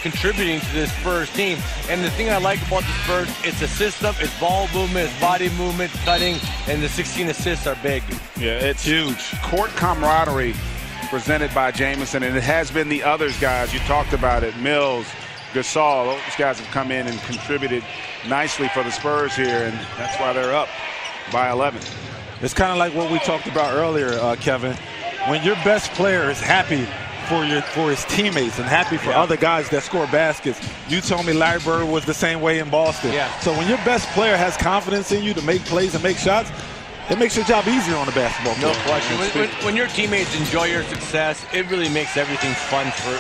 Speaker 5: contributing to this Spurs team. And the thing I like about the Spurs, it's a system, it's ball movement, it's body movement, cutting, and the 16 assists are big.
Speaker 1: Yeah, it's huge. Court camaraderie presented by Jamison, and it has been the others, guys. You talked about it. Mills, Gasol, those guys have come in and contributed nicely for the Spurs here, and that's why they're up by 11.
Speaker 6: It's kind of like what we talked about earlier, Kevin. When your best player is happy for his teammates and happy for other guys that score baskets. You told me Larry Bird was the same way in Boston.
Speaker 5: Yeah.
Speaker 6: So when your best player has confidence in you to make plays and make shots, it makes your job easier on the basketball court.
Speaker 5: No question. When your teammates enjoy your success, it really makes everything fun for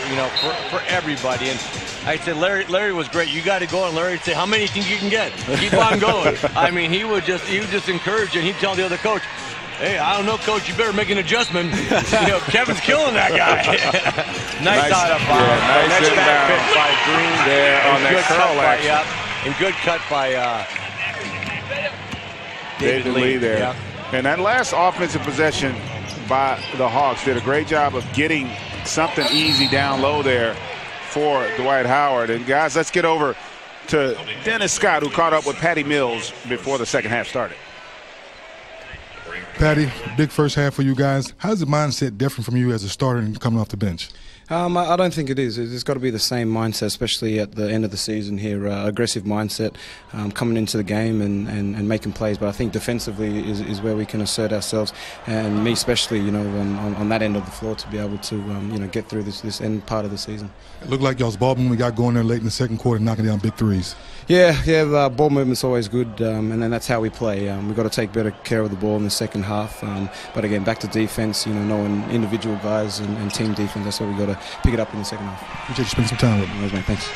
Speaker 5: everybody. And I said, Larry was great. You got to go, and Larry would say, how many do you think you can get? Keep on going. I mean, he would just encourage you, and he'd tell the other coach, hey, I don't know, coach, you better make an adjustment. Kevin's killing that guy. nice out of bounds.
Speaker 1: Nice
Speaker 5: back pitch by Green.
Speaker 1: There on that curl action.
Speaker 5: And good cut by
Speaker 1: David Lee there. Yep. And that last offensive possession by the Hawks did a great job of getting something easy down low there for Dwight Howard. And guys, let's get over to Dennis Scott, who caught up with Patty Mills before the second half started.
Speaker 2: Patty, big first half for you guys. How's the mindset different from you as a starter and coming off the bench?
Speaker 10: I don't think it is. It's got to be the same mindset, especially at the end of the season here. Aggressive mindset, coming into the game and making plays. But I think defensively is where we can assert ourselves, and me especially, you know, on that end of the floor to be able to, you know, get through this end part of the season.
Speaker 2: It looked like y'all's ball movement got going there late in the second quarter, knocking down big threes.
Speaker 10: Yeah, ball movement's always good, and then that's how we play. We've got to take better care of the ball in the second half. But again, back to defense, you know, knowing individual guys and team defense, that's what we've got to pick it up in the second half.
Speaker 2: Appreciate you spending some time with me.
Speaker 10: Always, man. Thanks.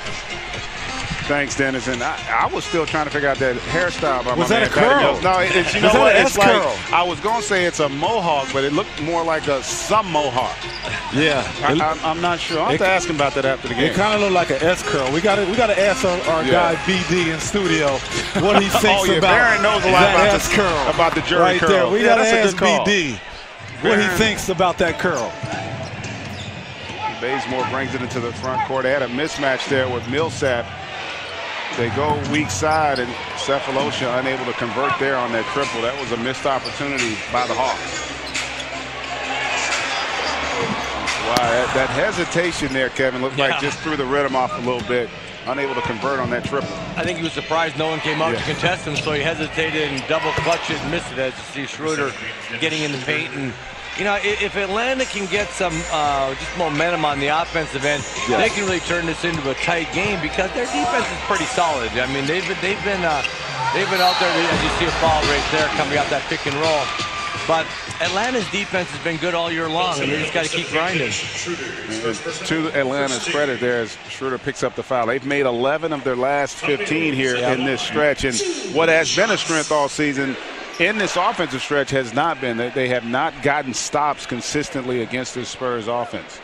Speaker 1: Thanks, Dennis. And I was still trying to figure out that hairstyle by
Speaker 6: was
Speaker 1: my
Speaker 6: that
Speaker 1: man.
Speaker 6: A curl?
Speaker 1: No, it's, you know what? It's like, I was going to say it's a mohawk, but it looked more like some mohawk.
Speaker 6: Yeah.
Speaker 1: I'm not sure. I'll have to ask him about that after the game.
Speaker 6: It kind of looked like an S curl. We got to ask our guy BD in studio what he thinks about
Speaker 1: Barron knows a lot about
Speaker 6: S curl.
Speaker 1: About the jury
Speaker 6: right
Speaker 1: curl.
Speaker 6: There. We got to ask BD what he
Speaker 1: Barron.
Speaker 6: thinks about that curl.
Speaker 1: Bazemore brings it into the front court. They had a mismatch there with Millsap. They go weak side, and Cephalosha unable to convert there on that triple. That was a missed opportunity by the Hawks. Wow, that hesitation there, Kevin, looked like just threw the rhythm off a little bit. Unable to convert on that triple.
Speaker 5: I think he was surprised no one came out to contest him, so he hesitated and double clutched it and missed it, as you see Schroeder getting in the paint. And you know, if Atlanta can get some just momentum on the offensive end, they can really turn this into a tight game because their defense is pretty solid. I mean, they've been out there, as you see a foul right there coming out that pick and roll. But Atlanta's defense has been good all year long, and they just got to keep grinding.
Speaker 1: To Atlanta's credit there, as Schroeder picks up the foul. They've made 11 of their last 15 here in this stretch, and what has been a strength all season in this offensive stretch has not been that they have not gotten stops consistently against this Spurs offense.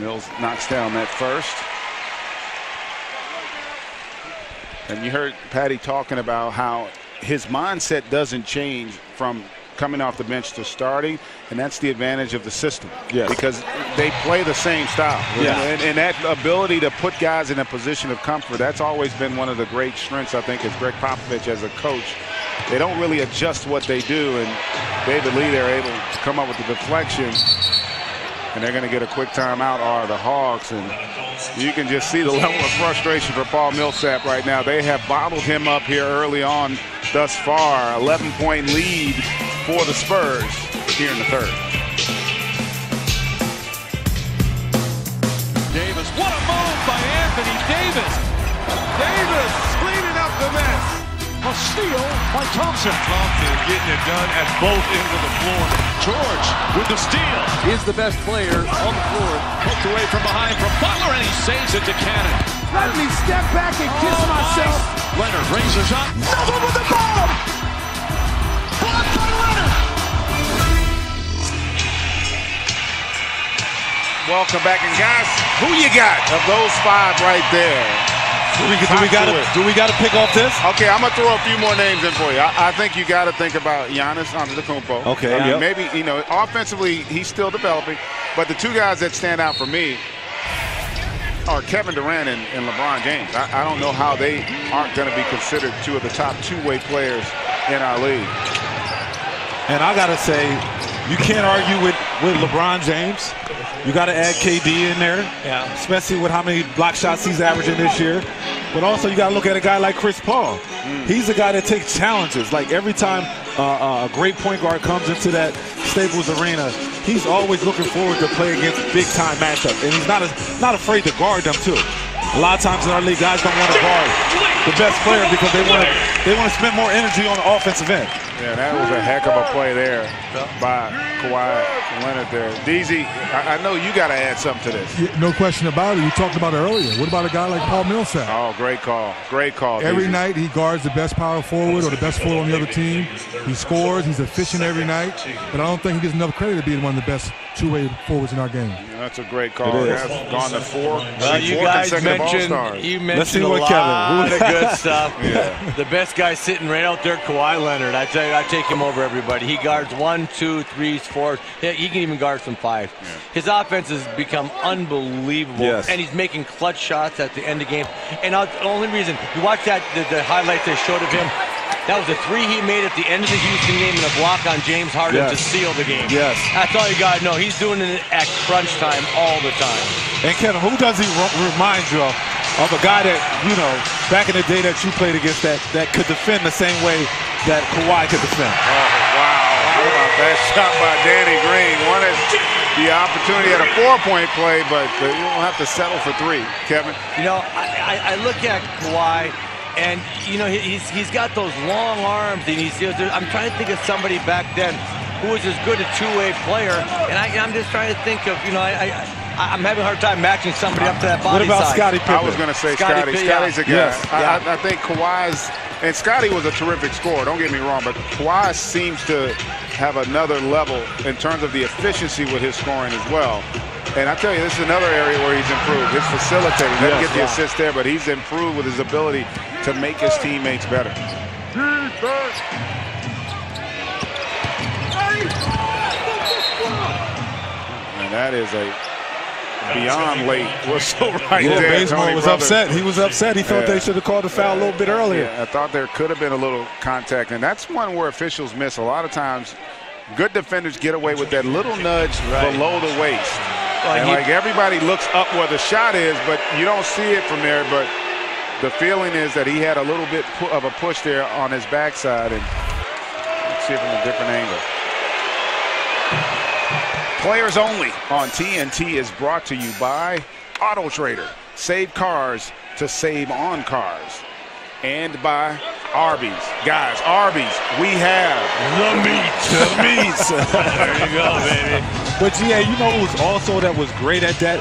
Speaker 1: Mills knocks down that first. And you heard Patty talking about how his mindset doesn't change from coming off the bench to starting, and that's the advantage of the system. Because they play the same style. And that ability to put guys in a position of comfort, that's always been one of the great strengths, I think, as Greg Popovich as a coach. They don't really adjust what they do, and David Lee, they're able to come up with the deflection, and they're going to get a quick timeout, are the Hawks. And you can just see the level of frustration for Paul Millsap right now. They have bottled him up here early on thus far. 11-point lead for the Spurs here in the third.
Speaker 11: Davis, what a move by Anthony Davis. Davis cleaning up the mess. A steal by Thompson.
Speaker 12: Thompson getting it done at both ends of the floor.
Speaker 11: George with the steal.
Speaker 12: Is the best player on the floor.
Speaker 11: Hooked away from behind from Butler, and he saves it to Cannon.
Speaker 9: Let me step back and kiss myself.
Speaker 11: Leonard raises up.
Speaker 9: Nothing with the ball. Blocked by Leonard.
Speaker 1: Welcome back, and guys, who you got of those five right there?
Speaker 6: Do we got to pick off this?
Speaker 1: Okay, I'm gonna throw a few more names in for you. I think you got to think about Giannis Antetokounmpo.
Speaker 6: Okay,
Speaker 1: I mean, maybe, you know, offensively he's still developing, but the two guys that stand out for me are Kevin Durant and LeBron James. I don't know how they aren't going to be considered two of the top two-way players in our league.
Speaker 6: And I gotta say, you can't argue with LeBron James. You got to add KD in there, especially with how many block shots he's averaging this year. But also you got to look at a guy like Chris Paul. He's a guy that takes challenges. Like every time a great point guard comes into that Staples Arena, he's always looking forward to play against big-time matchups. And he's not afraid to guard them, too. A lot of times in our league, guys don't want to guard the best player because they want to spend more energy on the offensive end.
Speaker 1: Yeah, that was a heck of a play there by Kawhi Leonard there. DZ, I know you got to add something to this.
Speaker 2: Yeah, no question about it. You talked about it earlier. What about a guy like Paul Millsap?
Speaker 1: Oh, great call. Great call.
Speaker 2: Every
Speaker 1: DZ.
Speaker 2: night he guards the best power forward or the best forward on the other team. He scores. He's efficient every night. But I don't think he gets enough credit to being one of the best two-way forwards in our game.
Speaker 1: That's a great call. It has gone to four
Speaker 5: You mentioned a lot of good stuff. The best guy sitting right out there, Kawhi Leonard. I tell you I take him over everybody. He guards 1, 2, 3, 4. He can even guard some 5. Yeah. His offense has become unbelievable, and he's making clutch shots at the end of the game. And the only reason you watch that, the highlights they showed of him, that was a 3 he made at the end of the Houston game and a block on James Harden to seal the game.
Speaker 6: Yes.
Speaker 5: That's all you got to know. He's doing it at crunch time all the time.
Speaker 6: And Kevin, who does he remind you of a guy that, you know, back in the day that you played against that could defend the same way that Kawhi could defend?
Speaker 1: Oh, wow. How about that shot by Danny Green? Wanted the opportunity at a 4-point play, but you don't have to settle for 3, Kevin.
Speaker 5: You know, I look at Kawhi, and, you know, he's got those long arms, and I'm trying to think of somebody back then who was as good a two-way player, and I'm just trying to think of, you know, I'm having a hard time matching somebody up to that body size.
Speaker 6: What about Scottie Pippen?
Speaker 1: I was going to say Scottie. Scottie's a guy. I think Kawhi's, and Scottie was a terrific scorer, don't get me wrong, but Kawhi seems to have another level in terms of the efficiency with his scoring as well. And I tell you, this is another area where he's improved. His facilitating, doesn't get the assist there, but he's improved with his ability to make his teammates better. And that is a beyond late whistle right there.
Speaker 6: Bazemore was upset. He was upset. He thought they should have called the foul a little bit earlier.
Speaker 1: I thought there could have been a little contact, and that's one where officials miss. A lot of times, good defenders get away with that little nudge below the waist. And like everybody looks up where the shot is, but you don't see it from there. But the feeling is that he had a little bit of a push there on his backside, and let's see it from a different angle. Players Only on TNT is brought to you by Auto Trader. Save cars to save on cars. And by Arby's. Guys, Arby's, we have
Speaker 6: the meat. The meat.
Speaker 5: There you go, baby.
Speaker 6: But yeah, you know who's also that was great at that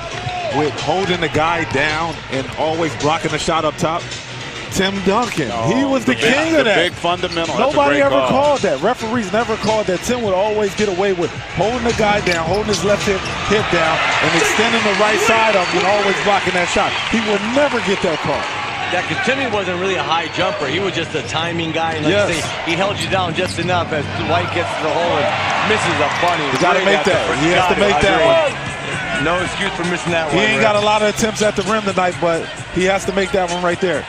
Speaker 6: with holding the guy down and always blocking the shot up top? Tim Duncan. He was the king of that.
Speaker 1: Big fundamental.
Speaker 6: Nobody ever called that. Referees never called that. Tim would always get away with holding the guy down, holding his left hip down, and extending the right side up and always blocking that shot. He would never get that call.
Speaker 5: Yeah, because Timmy wasn't really a high jumper. He was just a timing guy. And like say, he held you down just enough as White gets to the hole and misses a bunny.
Speaker 6: You got to make that. He has to make that one.
Speaker 5: No excuse for missing that one.
Speaker 6: He ain't got a lot of attempts at the rim tonight, but he has to make that one right there.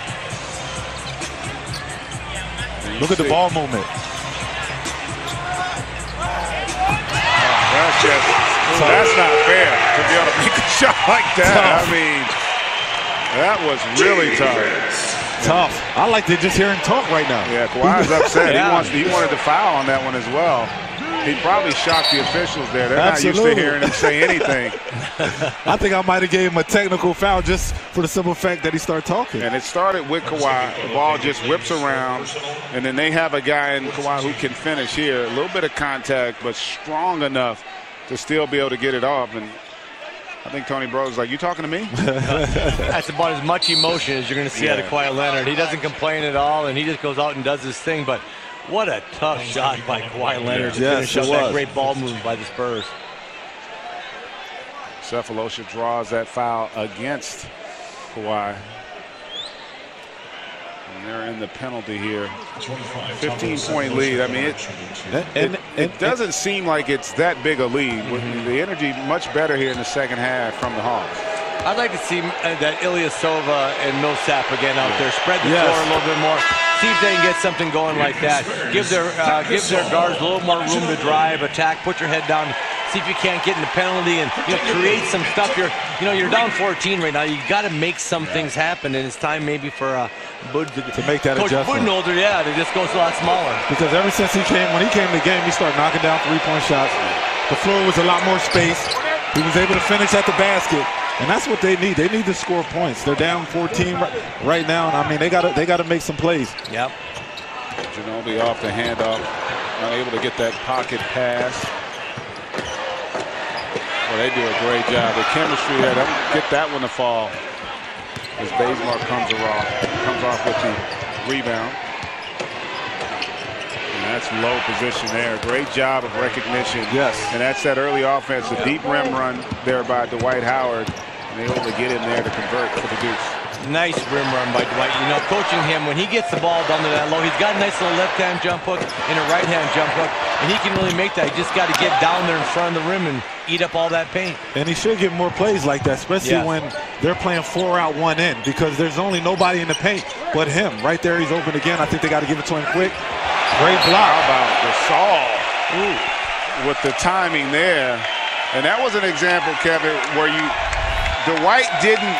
Speaker 6: Look at the ball movement.
Speaker 1: That's not fair to be able to make a shot like that. I mean, that was really
Speaker 6: tough. I like to just hear him talk right now.
Speaker 1: Yeah, Kawhi's upset. He wanted to foul on that one as well. He probably shocked the officials there. They're not used to hearing him say anything.
Speaker 6: I think I might have gave him a technical foul just for the simple fact that he started talking.
Speaker 1: And it started with Kawhi. The ball just whips around, and then they have a guy in Kawhi who can finish here. A little bit of contact, but strong enough to still be able to get it off. And I think Tony Bro's like, you talking to me?
Speaker 5: That's about as much emotion as you're going to see out of Kawhi Leonard. He doesn't complain at all, and he just goes out and does his thing. But what a tough shot by Kawhi Leonard to finish up that great ball movement by the Spurs.
Speaker 1: Cephalosha draws that foul against Kawhi. And they're in the penalty here. 15-point lead. I mean, it doesn't seem like it's that big a lead. The energy much better here in the second half from the Hawks.
Speaker 5: I'd like to see that Ilyasova and Millsap again out there. Spread the floor a little bit more. See if they can get something going like that. Give their guards a little more room to drive, attack, put your head down. See if you can't get in the penalty and create some stuff. You're down 14 right now. You got to make some things happen, and it's time maybe for Bud to
Speaker 6: make that
Speaker 5: Coach
Speaker 6: adjustment.
Speaker 5: Budenholzer, it just goes a lot smaller.
Speaker 6: Because ever since when he came to the game, he started knocking down three-point shots. The floor was a lot more space. He was able to finish at the basket. And that's what they need. They need to score points. They're down 14 right now, and I mean they got to make some plays.
Speaker 5: Yep.
Speaker 1: Ginobili off the handoff, unable to get that pocket pass. Well, they do a great job. The chemistry there, they don't get that one to fall. As Bazemore comes off with the rebound. And that's low position there. Great job of recognition.
Speaker 6: Yes.
Speaker 1: And that's that early offense, the deep rim run there by Dwight Howard. And able to get in there to convert for the Deuce.
Speaker 5: Nice rim run by Dwight. You know, coaching him, when he gets the ball down to that low, he's got a nice little left-hand jump hook and a right-hand jump hook, and he can really make that. He just got to get down there in front of the rim and eat up all that paint.
Speaker 6: And he should get more plays like that, especially when they're playing 4 out, 1 in, because there's only nobody in the paint but him. Right there, he's open again. I think they got to give it to him quick. Great block.
Speaker 1: How about Gasol with the timing there? And that was an example, Kevin, where Dwight didn't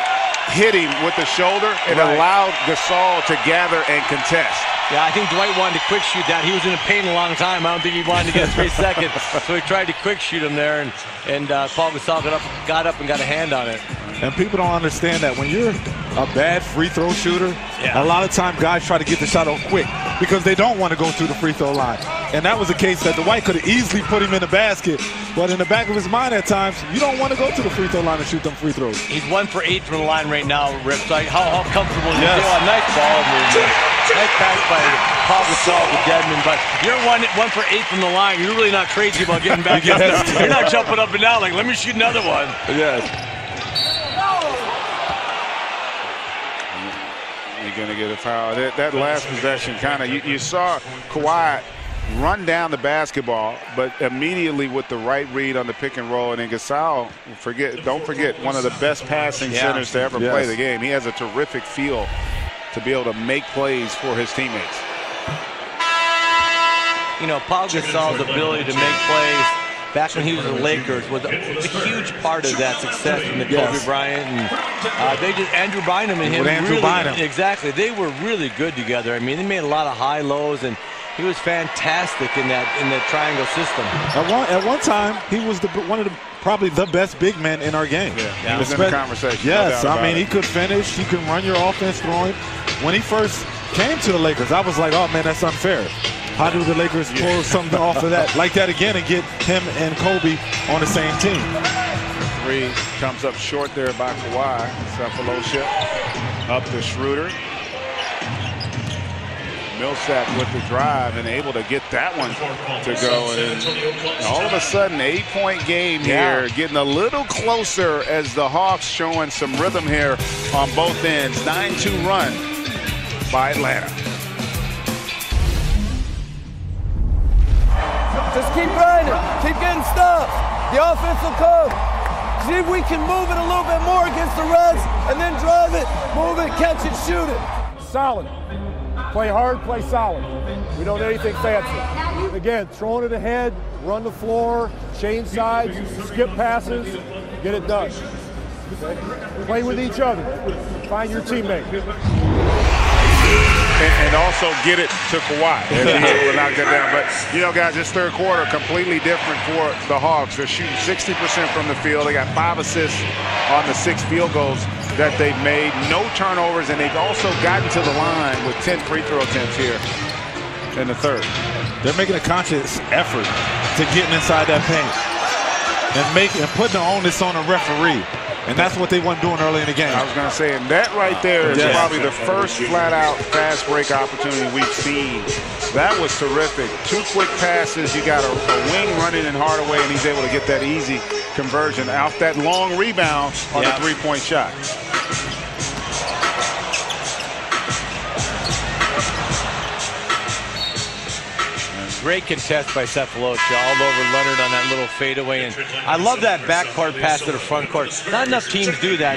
Speaker 1: hit him with the shoulder. It allowed Gasol to gather and contest.
Speaker 5: Yeah, I think Dwight wanted to quick shoot that. He was in the paint a long time. I don't think he wanted to get 3 seconds. So he tried to quick shoot him there, and Paul Gasol got up and got a hand on it.
Speaker 6: And people don't understand that when you're a bad free throw shooter, a lot of times guys try to get the shot off quick because they don't want to go through the free throw line. And that was a case that Dwight could have easily put him in the basket, but in the back of his mind at times, you don't want to go to the free throw line and shoot them free throws.
Speaker 5: He's 1 for 8 from the line right now, Rip. So how comfortable is he? Oh, nice ball movement. Nice pass by Paul Gasol to Dedmon, but you're 1 for 8 from the line. You're really not crazy about getting back up there. You're not jumping up and down like, let me shoot another one.
Speaker 6: Yes.
Speaker 1: You're going to get a foul. That last possession kind of, you saw Kawhi run down the basketball, but immediately with the right read on the pick and roll. And then Gasol, don't forget, one of the best passing centers to ever play the game. He has a terrific feel to be able to make plays for his teammates.
Speaker 5: You know, Paul Gasol's ability to make plays back when he was with the Lakers was a huge part of that success from the Kobe Bryant and Andrew Bynum and him. Exactly, they were really good together. I mean, they made a lot of high lows, and he was fantastic in the triangle system.
Speaker 6: At one time, he was probably the best big man in our game.
Speaker 1: He was in the conversation.
Speaker 6: Yes, I mean, he could finish. He could run your offense throwing. When he first came to the Lakers, I was like, oh man, that's unfair. How do the Lakers pull something off of that like that again and get him and Kobe on the same team?
Speaker 1: 3 comes up short there by Kawhi. Cephalosha up to Schroeder. Millsap with the drive and able to get that one to go. And all of a sudden, 8-point game here, getting a little closer as the Hawks showing some rhythm here on both ends. 9-2 run by Atlanta.
Speaker 13: Just keep grinding, keep getting stuff. The offense will come. See if we can move it a little bit more against the Reds and then drive it, move it, catch it, shoot it.
Speaker 14: Solid. Play hard, play solid. We don't need anything fancy. Again, throwing it ahead, run the floor, change sides, skip passes, get it done. Okay? Play with each other. Find your teammate.
Speaker 1: And also get it to Kawhi. We'll knock that down. But, you know, guys, this third quarter completely different for the Hawks. They're shooting 60% from the field. They got 5 assists on the 6 field goals that they've made. No turnovers, and they've also gotten to the line with 10 free throw attempts here in the third.
Speaker 6: They're making a conscious effort to getting inside that paint and putting the onus on a referee. And that's what they weren't doing early in the game.
Speaker 1: I was going to say, and that right there is probably the first flat-out fast break opportunity we've seen. That was terrific. 2 quick passes. You got a wing running in Hardaway, and he's able to get that easy conversion off that long rebound on the 3-point shot.
Speaker 5: Great contest by Cephalosha all over Leonard on that little fadeaway. And I love that backcourt pass to the front court. Not enough teams do that.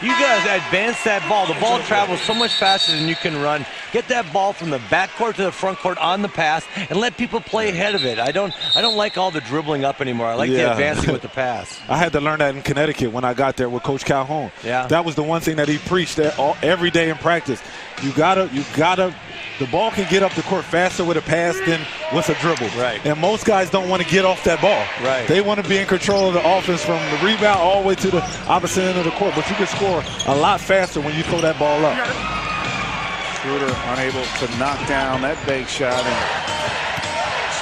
Speaker 5: You guys advance that ball. The ball travels so much faster than you can run. Get that ball from the backcourt to the front court on the pass and let people play ahead of it. I don't like all the dribbling up anymore. I like the advancing with the pass.
Speaker 6: I had to learn that in Connecticut when I got there with Coach Calhoun. That was the one thing that he preached every day in practice. You gotta the ball can get up the court faster with a pass than with a dribble. And most guys don't want to get off that ball. They want to be in control of the offense from the rebound all the way to the opposite end of the court. But you can score a lot faster when you throw that ball up.
Speaker 1: Schroeder unable to knock down that big shot, and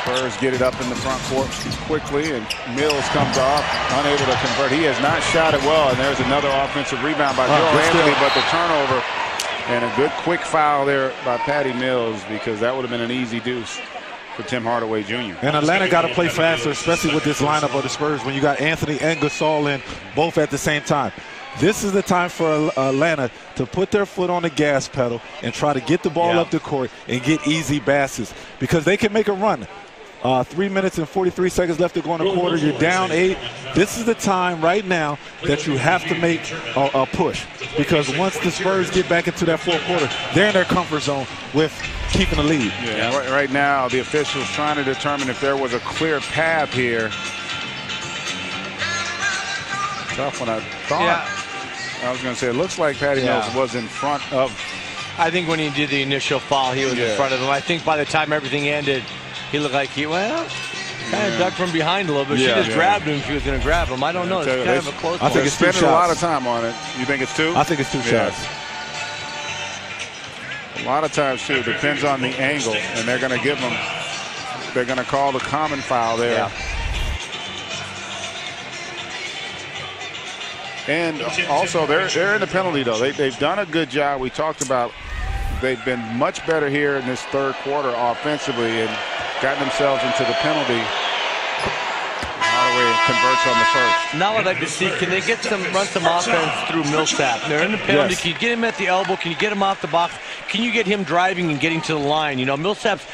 Speaker 1: Spurs get it up in the front court quickly, and Mills comes off, unable to convert. He has not shot it well, and there's another offensive rebound by Joe Anthony, but the turnover. And a good quick foul there by Patty Mills, because that would have been an easy deuce for Tim Hardaway Jr.
Speaker 6: And Atlanta got to play faster, especially with this lineup of the Spurs when you got Anthony and Gasol in both at the same time. This is the time for Atlanta to put their foot on the gas pedal and try to get the ball up the court and get easy baskets because they can make a run. 3 minutes and 43 seconds left to go in the quarter. You're down 8. This is the time right now that you have to make a push because once the Spurs get back into that fourth quarter, they're in their comfort zone with keeping the lead.
Speaker 1: Yeah, right now the officials trying to determine if there was a clear path here. Tough one, I thought. Yeah. I was going to say, it looks like Patty Mills was in front of.
Speaker 5: I think when he did the initial foul, he was in front of him. I think by the time everything ended, he looked like he, kind of dug from behind a little bit. She just grabbed him if she was going to grab him. I don't know. It's kind of a close one.
Speaker 1: I think it's spending a lot of time on it. You think it's 2?
Speaker 6: I think it's 2 shots.
Speaker 1: A lot of times, too, depends on the angle, and they're going to give them, they're going to call the common foul there.
Speaker 5: Yeah.
Speaker 1: And also, they're in the penalty, though. They've done a good job. We talked about they've been much better here in this third quarter offensively and gotten themselves into the penalty. Hardaway converts on the first.
Speaker 5: Now I'd like to see, can they run some offense through Millsap? They're in the penalty. Can you get him at the elbow? Can you get him off the box? Can you get him driving and getting to the line? You know, Millsap's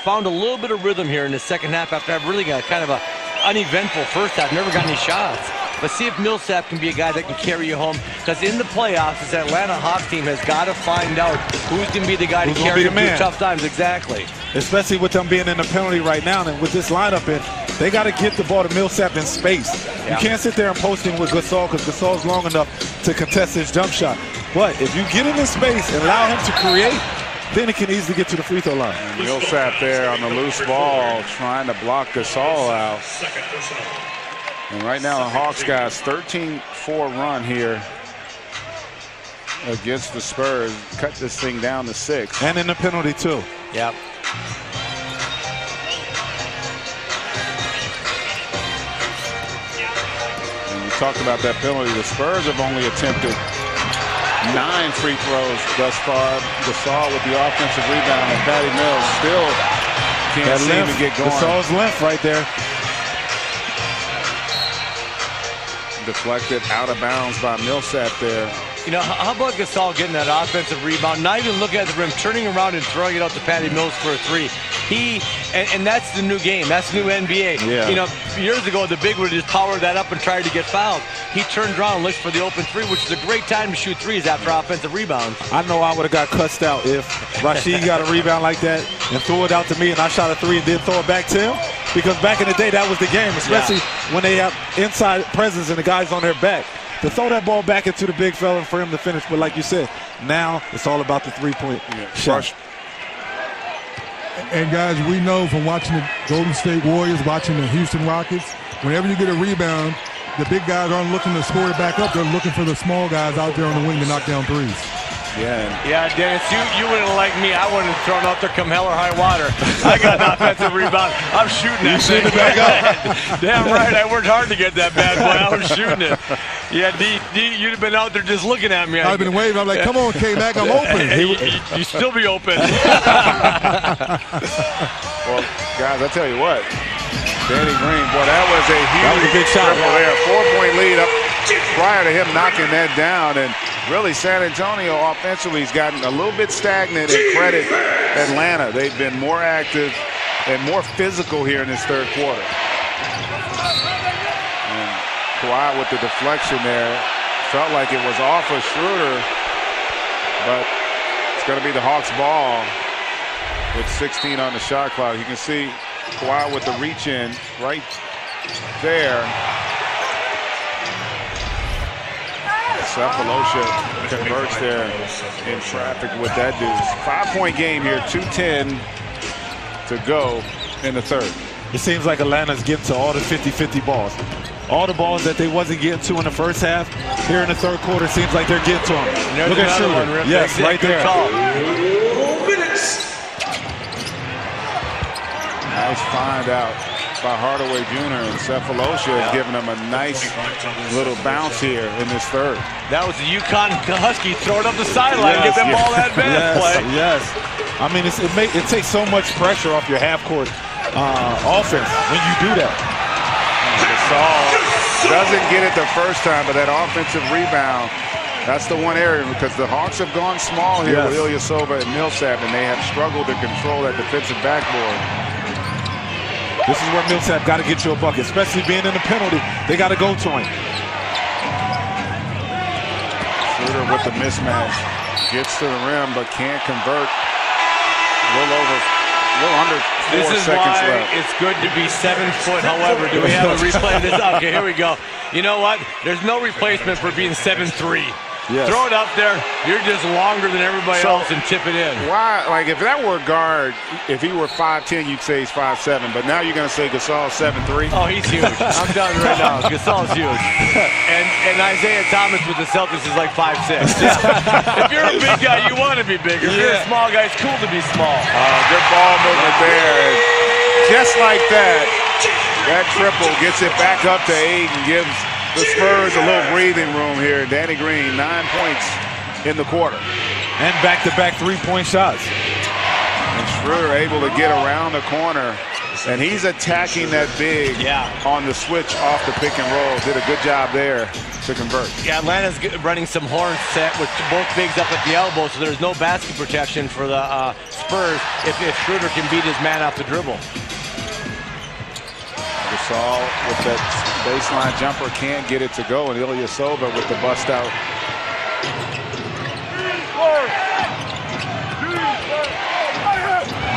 Speaker 5: found a little bit of rhythm here in the second half after I've really got kind of a uneventful first half. Never got any shots. But see if Millsap can be a guy that can carry you home. Because in the playoffs, this Atlanta Hawks team has got to find out who's going to be the guy to carry you through tough times. Exactly.
Speaker 6: Especially with them being in the penalty right now. And with this lineup in, they got to get the ball to Millsap in space. You can't sit there and post him with Gasol because Gasol's long enough to contest his jump shot. But if you get him in space and allow him to create, then he can easily get to the free throw line.
Speaker 1: And Millsap there on the loose ball trying to block Gasol out. And right now the Hawks got a 13-4 run here against the Spurs. Cut this thing down to 6.
Speaker 6: And in the penalty too.
Speaker 5: Yep.
Speaker 1: And we talked about that penalty. The Spurs have only attempted 9 free throws thus far. Gasol with the offensive rebound, and Patty Mills still can't seem to get going.
Speaker 6: Gasol's length right there.
Speaker 1: Deflected out of bounds by Millsap there.
Speaker 5: You know, how about Gasol getting that offensive rebound, not even looking at the rim, turning around and throwing it out to Patty Mills for a 3. And that's the new game. That's the new NBA.
Speaker 6: Yeah.
Speaker 5: You know, years ago, the big would just power that up and try to get fouled. He turned around and looked for the open 3, which is a great time to shoot 3s after offensive rebounds.
Speaker 6: I know I would have got cussed out if Rashid got a rebound like that and threw it out to me and I shot a 3 and then throw it back to him. Because back in the day, that was the game, especially when they have inside presence and the guys on their back. To throw that ball back into the big fella for him to finish. But like you said, now it's all about the 3-point shot.
Speaker 2: And guys, we know from watching the Golden State Warriors, watching the Houston Rockets, whenever you get a rebound, the big guys aren't looking to score it back up. They're looking for the small guys out there on the wing to knock down 3s.
Speaker 5: Yeah, Dennis, you wouldn't like me. I wouldn't have thrown out there come hell or high water. I got an offensive rebound. I'm shooting that thing.
Speaker 6: It back up.
Speaker 5: Damn right, I worked hard to get that bad boy. I was shooting it. Yeah, D, you'd have been out there just looking at me.
Speaker 2: I've been waving. I'm like, come on, K-Mac, I'm open.
Speaker 5: You still be open.
Speaker 1: Well, guys, I tell you what. Danny Green, boy, that was a huge
Speaker 6: big shot
Speaker 1: there. 4-point lead up prior to him knocking that down. And really, San Antonio offensively has gotten a little bit stagnant, and credit Atlanta. They've been more active and more physical here in this third quarter. And Kawhi with the deflection there. Felt like it was off of Schroeder, but it's going to be the Hawks' ball with 16 on the shot clock. You can see Kawhi with the reach in right there. Cephalosha converts there in traffic with that deuce. 5-point game here, 2:10 to go in the third.
Speaker 6: It seems like Atlanta's getting to all the 50-50 balls. All the balls that they wasn't getting to in the first half, here in the third quarter, it seems like they're getting to them. Look at Schroeder. Yes, right there.
Speaker 1: Nice find out by Hardaway Jr. and Cephalosha has given them a nice little bounce here in this third.
Speaker 5: That was the UConn Husky throwing up the sideline, get them ball that advance play.
Speaker 6: Yes. I mean, it takes so much pressure off your half-court offense when you do that.
Speaker 1: Gasol Doesn't get it the first time, but that offensive rebound, that's the one area, because the Hawks have gone small here with Ilyasova and Millsap, and they have struggled to control that defensive backboard.
Speaker 6: This is where Millsap got to get you a bucket, especially being in the penalty. They got to go to him.
Speaker 1: Schroeder with the mismatch. Gets to the rim, but can't convert. A little under 4 seconds left.
Speaker 5: It's good to be 7 foot. However, do we have a replay of this? Okay, here we go. You know what? There's no replacement for being 7'3".
Speaker 6: Yes.
Speaker 5: Throw it up there. You're just longer than everybody else and tip it in.
Speaker 1: Why? Like, if that were a guard, if he were 5'10", you'd say he's 5'7". But now you're going to say Gasol's 7'3"?
Speaker 5: Oh, he's huge. I'm done right now. Gasol's huge. And Isaiah Thomas with the Celtics is like 5'6". Yeah. If you're a big guy, you want to be bigger. If you're a small guy, it's cool to be small.
Speaker 1: Good ball movement there. Just like that, that triple gets it back up to 8 and gives the Spurs a little breathing room here. Danny Green, 9 points in the quarter.
Speaker 6: And back-to-back three-point shots.
Speaker 1: And Schroeder able to get around the corner. And he's attacking that big on the switch off the pick and roll. Did a good job there to convert.
Speaker 5: Yeah, Atlanta's running some horn set with both bigs up at the elbow, so there's no basket protection for the Spurs if Schroeder can beat his man off the dribble.
Speaker 1: Gasol with that baseline jumper can't get it to go, and Ilyasova with the bust out.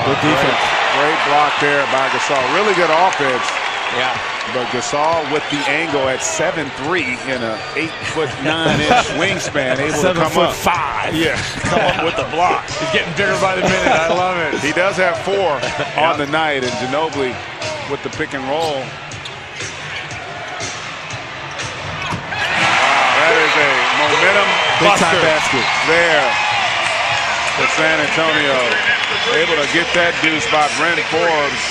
Speaker 6: Good defense.
Speaker 1: Great block there by Gasol. Really good offense.
Speaker 5: Yeah.
Speaker 1: But Gasol with the angle at 7'3" in a 8'9" wingspan, able to come up.
Speaker 6: 7'5".
Speaker 1: Yeah, come up with the block.
Speaker 5: He's getting bigger by the minute. I love it.
Speaker 1: He does have 4 on the night, and Ginobili with the pick and roll. Wow, that is a momentum buster basket there for San Antonio. Able to get that deuce by Brent Forbes.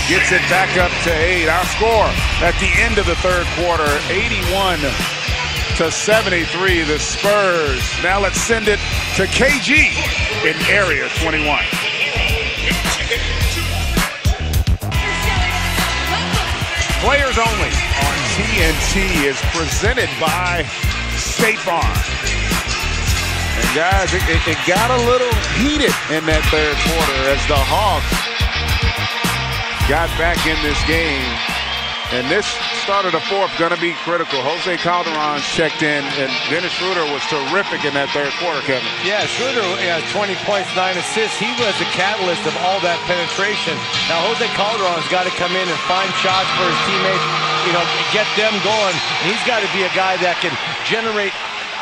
Speaker 1: Gets it back up to 8. Our score at the end of the third quarter, 81-73, the Spurs. Now let's send it to KG in Area 21. Players Only on TNT is presented by State Farm. And guys, it got a little heated in that third quarter as the Hawks got back in this game. And this start of the fourth going to be critical. Jose Calderon checked in, and Dennis Schroeder was terrific in that third quarter, Kevin.
Speaker 5: Yeah, Schroeder has 20 points, 9 assists. He was the catalyst of all that penetration. Now, Jose Calderon's got to come in and find shots for his teammates, you know, get them going. And he's got to be a guy that can generate,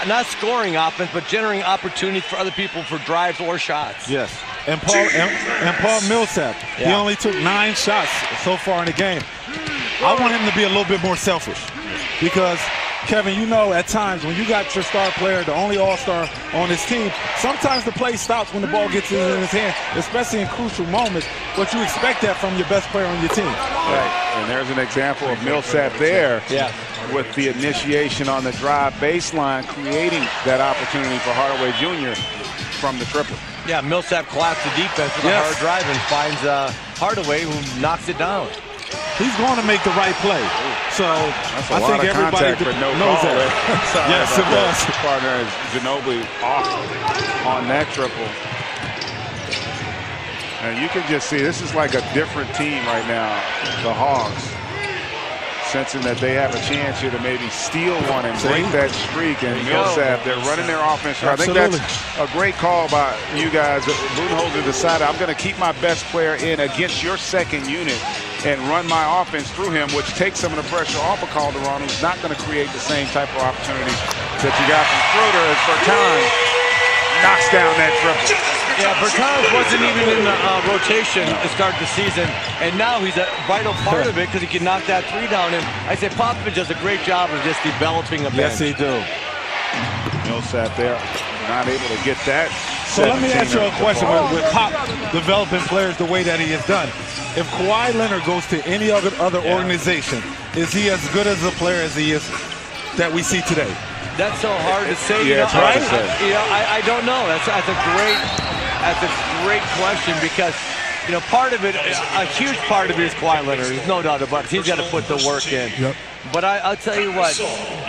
Speaker 5: not scoring offense, but generating opportunities for other people for drives or shots.
Speaker 6: Yes. And Paul Millsap, he only took 9 shots so far in the game. I want him to be a little bit more selfish because, Kevin, you know, at times when you got your star player, the only all-star on this team, sometimes the play stops when the ball gets in his hand, especially in crucial moments, but you expect that from your best player on your team.
Speaker 1: Right, and there's an example of Millsap there with the initiation on the drive baseline, creating that opportunity for Hardaway Jr. from the triple.
Speaker 5: Yeah, Millsap collapsed the defense with a hard drive and finds Hardaway, who knocks it down.
Speaker 6: He's going to make the right play. So I think everybody knows that. Yes, it was.
Speaker 1: Partner is Ginobili off on that triple. And you can just see this is like a different team right now, the Hawks. Sensing that they have a chance here to maybe steal one and break that streak. And Millsap, they're running their offense. I think that's a great call by you guys. Budenholzer decided, I'm going to keep my best player in against your second unit and run my offense through him, which takes some of the pressure off of Calderon, who's not going to create the same type of opportunity that you got from Schroeder as Bertans knocks down that triple.
Speaker 5: Yeah, Bertans wasn't even in the rotation to start the season, and now he's a vital part of it because he can knock that 3 down. And I say Popovich does a great job of just developing a bench.
Speaker 6: Yes, he do.
Speaker 1: Millsap there, not able to get that.
Speaker 6: So let me ask you a question with Pop developing players the way that he has done. If Kawhi Leonard goes to any other organization, is he as good as a player as he is that we see today?
Speaker 5: That's so hard to say.
Speaker 6: Right?
Speaker 5: I don't know. That's a great question because you know, part of it, a huge part of it is Kawhi Leonard. There's no doubt about it. He's got to put the work in.
Speaker 2: Yep.
Speaker 5: But I'll tell you what,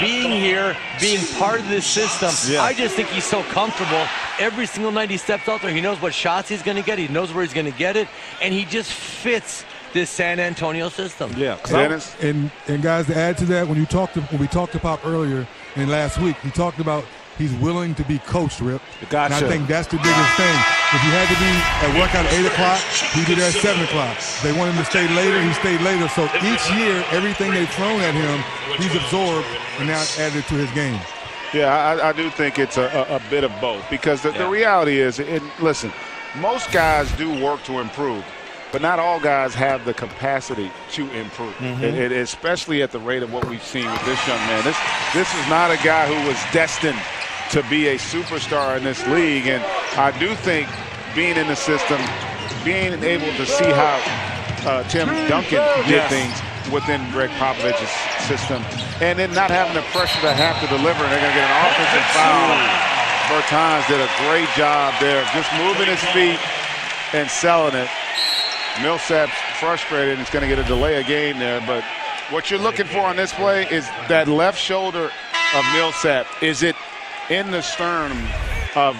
Speaker 5: being here, being part of this system, I just think he's so comfortable. Every single night he steps out there, he knows what shots he's going to get. He knows where he's going to get it, and he just fits this San Antonio system.
Speaker 6: Yeah.
Speaker 2: And guys, to add to that, when we talked to Pop earlier and last week, he talked about he's willing to be coached, Rip.
Speaker 6: Gotcha.
Speaker 2: And I think that's the biggest thing. If he had to be at workout at 8 o'clock, he'd be there at 7 o'clock. They want him to stay later, he stayed later. So each year, everything they've thrown at him, he's absorbed and now added to his game.
Speaker 1: Yeah, I do think it's a bit of both, because the reality is, listen, most guys do work to improve, but not all guys have the capacity to improve, especially at the rate of what we've seen with this young man. This is not a guy who was destined to be a superstar in this league, and I do think being in the system, being able to see how Tim Duncan did things within Greg Popovich's system, and then not having the pressure to have to deliver, and they're going to get an offensive foul. Bertans did a great job there, just moving his feet and selling it. Millsap's frustrated, and it's going to get a delay of game there, but what you're looking for on this play is that left shoulder of Millsap. Is it in the sternum of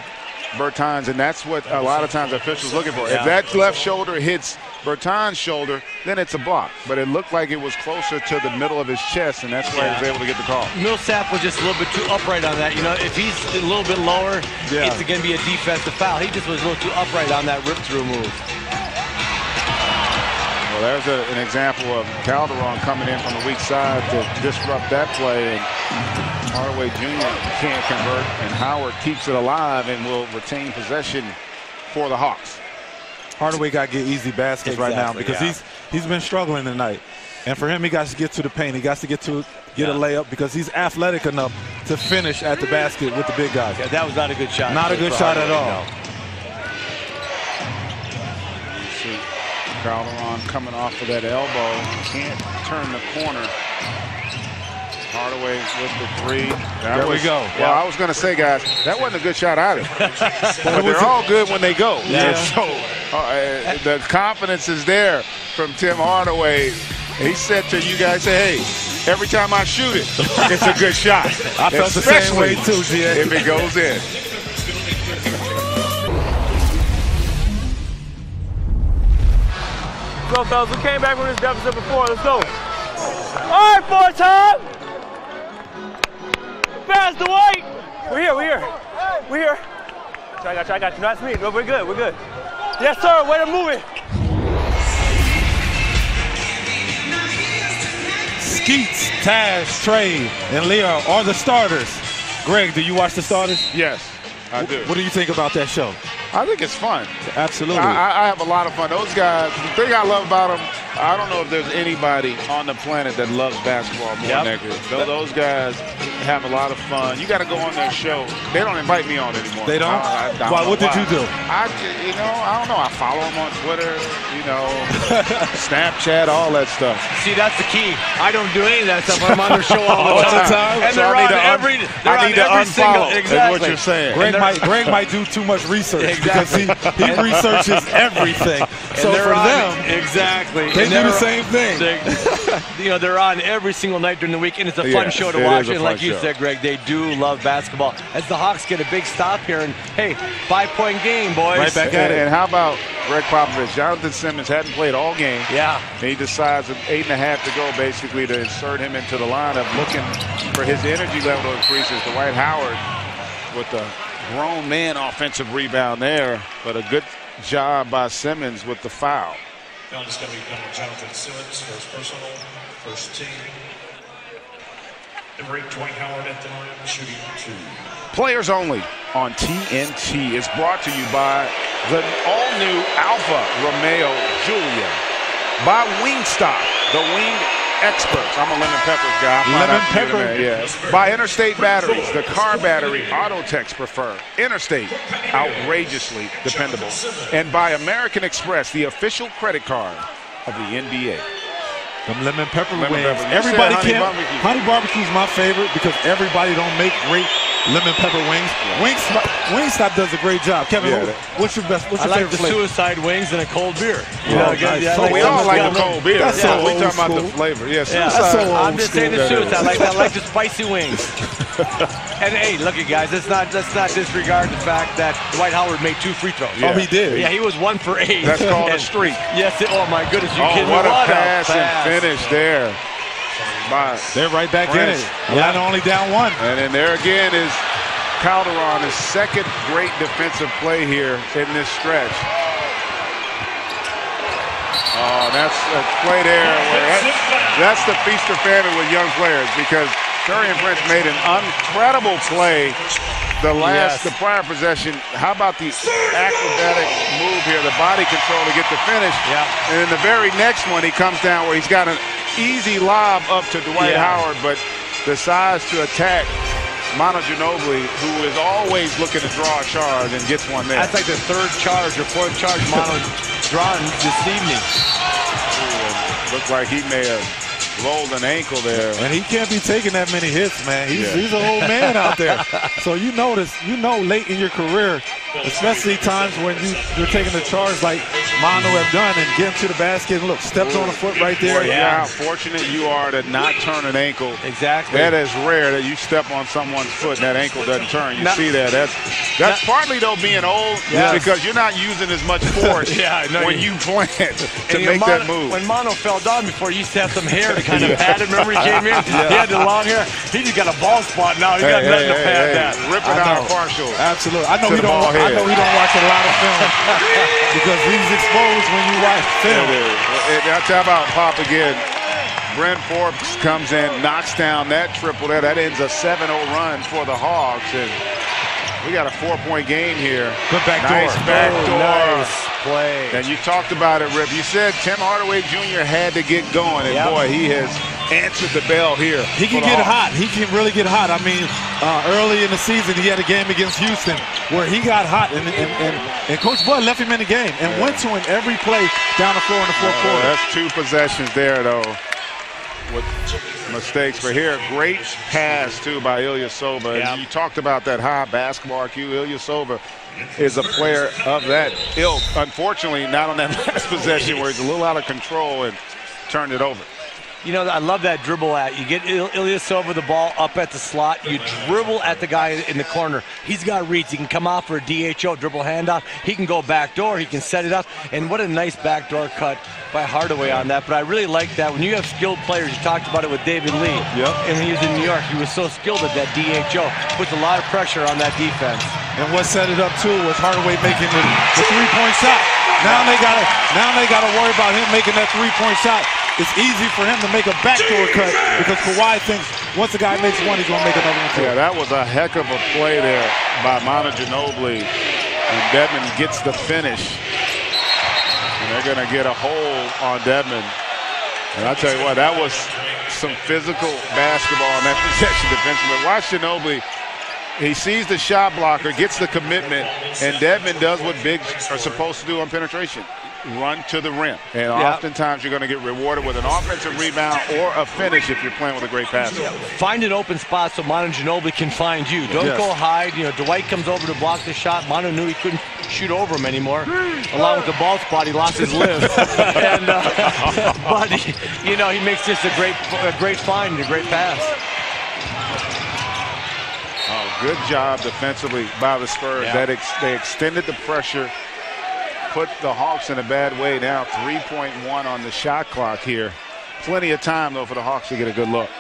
Speaker 1: Bertans? And that's what a lot of times officials looking for. If that left shoulder hits Bertans' shoulder, then it's a block. But it looked like it was closer to the middle of his chest, and that's why he was able to get the call.
Speaker 5: Millsap was just a little bit too upright on that. You know, if he's a little bit lower, it's going to be a defensive foul. He just was a little too upright on that rip-through move.
Speaker 1: Well, there's an example of Calderon coming in from the weak side to disrupt that play, and Hardaway Jr. can't convert, and Howard keeps it alive and will retain possession for the Hawks.
Speaker 6: Hardaway got to get easy baskets right now, because he's been struggling tonight, and for him, he got to get to the paint. He got to get a layup, because he's athletic enough to finish at the basket with the big guys.
Speaker 5: Yeah, that was not a good shot.
Speaker 6: Not a good shot at all.
Speaker 1: Calderon coming off of that elbow, can't turn the corner. Hardaway with the three.
Speaker 6: There we go.
Speaker 1: Well, I was going to say, guys, that wasn't a good shot either. But they're all good when they go.
Speaker 6: Yeah.
Speaker 1: So the confidence is there from Tim Hardaway. He said to you guys, hey, every time I shoot it, it's a good shot.
Speaker 6: I felt the same way too, GA.
Speaker 1: If it goes in.
Speaker 8: Let's go, fellas. We came back from this deficit before. Let's go. All right, boy, time. Pass the white. We're here. I got you. That's me. No, we're good. Yes, sir. Way to move it.
Speaker 6: Skeets, Taz, Trey, and Leo are the starters. Greg, do you watch the starters?
Speaker 1: Yes, I do.
Speaker 6: What do you think about that show?
Speaker 1: I think it's fun.
Speaker 6: Absolutely.
Speaker 1: I have a lot of fun. Those guys, the thing I love about them, I don't know if there's anybody on the planet that loves basketball more than they do. Those guys have a lot of fun. You got to go on their show. They don't invite me on anymore.
Speaker 6: They don't? Why? What did you do?
Speaker 1: I don't know. I follow them on Twitter, Snapchat, all that stuff.
Speaker 5: See, that's the key. I don't do any of that stuff. I'm on their show all the time. And they're on every single. Exactly.
Speaker 1: Is what you're saying.
Speaker 6: Greg might do too much research because he researches everything. So for them, they do the same thing.
Speaker 5: They're on every single night during the week, and it's a fun show to watch. And like you said, Greg, they do love basketball. As the Hawks get a big stop here, and hey, 5-point game, boys.
Speaker 6: Right back at it.
Speaker 1: And how about Greg Popovich? Jonathan Simmons hadn't played all game.
Speaker 5: Yeah.
Speaker 1: And he decides with 8.5 to go, basically, to insert him into the lineup, looking for his energy level to increase. As Dwight Howard with the grown man offensive rebound there, but a good job by Simmons with the foul.
Speaker 15: Foul is going to be Jonathan Simmons, first personal, first team. Number 8, Dwight Howard at the line, shooting 2.
Speaker 1: Players Only on TNT is brought to you by the all-new Alfa Romeo Giulia, by Wingstop, the wing experts. I'm a lemon peppers guy.
Speaker 6: Lemon pepper?
Speaker 1: Yes. By Interstate Batteries, the car battery auto techs prefer. Interstate, outrageously dependable. And by American Express, the official credit card of the NBA.
Speaker 6: Them lemon pepper wings. Everybody can't. Honey barbecue is my favorite because everybody don't make great lemon pepper wings. Wingstop does a great job. Kevin, what's your best? What's your
Speaker 5: I like
Speaker 6: favorite
Speaker 5: the
Speaker 6: flavor?
Speaker 5: suicide wings and a cold beer.
Speaker 1: We all like the cold beer.
Speaker 6: That's so
Speaker 1: we talking
Speaker 6: old
Speaker 1: about the flavor. Yes,
Speaker 5: I'm just saying the suicide. I like the spicy wings. And hey, look at guys. Let's not disregard the fact that Dwight Howard made 2 free throws.
Speaker 6: Oh, he did.
Speaker 5: Yeah, he was 1 for 8.
Speaker 1: That's called a streak.
Speaker 5: Yes. Oh my goodness, you kidding me?
Speaker 1: What a pass and finish there.
Speaker 6: They're right back in it. Yeah, only down 1.
Speaker 1: And then there again is Calderon, his second great defensive play here in this stretch. Oh, that's a play there where that's the feast or famine with young players, because Taurean Prince made an incredible play the prior possession. How about the acrobatic move here, the body control to get the finish? And then the very next one, he comes down where he's got an easy lob up to Dwight Howard, but decides to attack Manu Ginobili, who is always looking to draw a charge, and gets one there.
Speaker 5: That's like the 3rd charge or 4th charge Manu drawn this evening.
Speaker 1: Looked like he may have rolled an ankle there.
Speaker 6: And he can't be taking that many hits, man. He's an old man out there. So you know late in your career, especially times when you're taking the charge like Manu have done and getting to the basket and look, steps on the foot right there.
Speaker 1: How fortunate you are to not turn an ankle.
Speaker 5: Exactly.
Speaker 1: That is rare that you step on someone's foot and that ankle doesn't turn. You see that. That's partly though being old because you're not using as much force when you plant to make that move.
Speaker 5: When Manu fell down before, he used to have some hair to kind of pad it. Remember he came in? He had the long hair. He just got a ball spot now. He got nothing to pad that.
Speaker 1: Ripping out partial.
Speaker 6: Absolutely. I know he don't watch a lot of film because he's exposed when you watch film.
Speaker 1: That's how about Pop again. Brent Forbes comes in, knocks down that triple there. That ends a 7-0 run for the Hogs. And we got a 4-point game here.
Speaker 6: Good backdoor.
Speaker 1: Nice backdoor.
Speaker 5: Nice play.
Speaker 1: And you talked about it, Rip. You said Tim Hardaway Jr. had to get going. And boy, he has answered the bell here.
Speaker 6: He can get hot. He can really get hot. I mean, early in the season, he had a game against Houston where he got hot. And Coach Bud left him in the game and went to him every play down the floor in the 4th quarter.
Speaker 1: That's 2 possessions there, though, with mistakes. But here, great pass, too, by Ilyasova. And you talked about that high basketball IQ. Ilyasova is a player of that ilk. Unfortunately, not on that last possession where he's a little out of control and turned it over.
Speaker 5: You know, I love that dribble at. You get Ilyasova the ball up at the slot. You dribble at the guy in the corner. He's got reads. He can come out for a DHO, dribble handoff. He can go backdoor. He can set it up. And what a nice backdoor cut by Hardaway on that. But I really like that. When you have skilled players, you talked about it with David Lee. And he was in New York. He was so skilled at that DHO. Puts a lot of pressure on that defense.
Speaker 6: And what set it up, too, was Hardaway making the 3-point shot. Now they gotta worry about him making that 3-point shot. It's easy for him to make a backdoor cut because Kawhi thinks once the guy makes one, he's going to make another one too.
Speaker 1: Yeah, that was a heck of a play there by Manu Ginobili. And Dedmon gets the finish. And they're going to get a hold on Dedmon. And I'll tell you what, that was some physical basketball in that possession defensively. But watch Ginobili. He sees the shot blocker, gets the commitment, and Dedmon does what bigs are supposed to do on penetration. Run to the rim. And oftentimes you're going to get rewarded with an offensive rebound or a finish if you're playing with a great passer.
Speaker 5: Find an open spot so Manu Ginobili can find you. Don't go hide. You know, Dwight comes over to block the shot. Manu knew he couldn't shoot over him anymore. Along with the ball spot, he lost his lift. And, but, you know, he makes just a great find and a great pass.
Speaker 1: Oh, good job defensively by the Spurs. They extended the pressure. Put the Hawks in a bad way. Now 3.1 on the shot clock here. Plenty of time, though, for the Hawks to get a good look.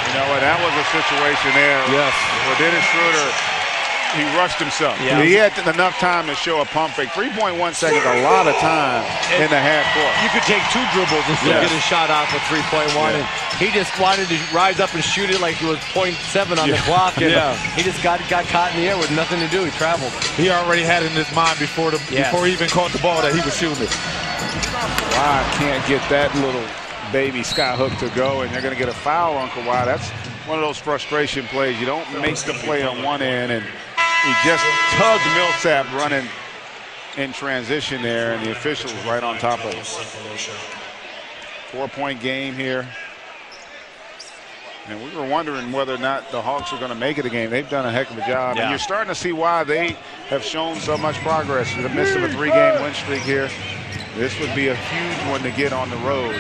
Speaker 1: You know what? That was a situation there. Where Dennis Schroeder, he rushed himself. He had enough time to show a pump fake. 3.1 seconds, a lot of time in the half court.
Speaker 5: You could take 2 dribbles and still get a shot off at 3.1. And he just wanted to rise up and shoot it like it was 0.7 on the clock. And he just got caught in the air with nothing to do. He traveled.
Speaker 6: He already had it in his mind before he even caught the ball that he was shooting it.
Speaker 1: Kawhi can't get that little baby skyhook to go, and they're going to get a foul on Kawhi. That's one of those frustration plays. You don't make the play on one end, and he just tugged Millsap running in transition there, and the officials right on top of it. 4-point game here. And we were wondering whether or not the Hawks are going to make it a game. They've done a heck of a job. And you're starting to see why they have shown so much progress in the midst of a 3-game win streak here. This would be a huge one to get on the road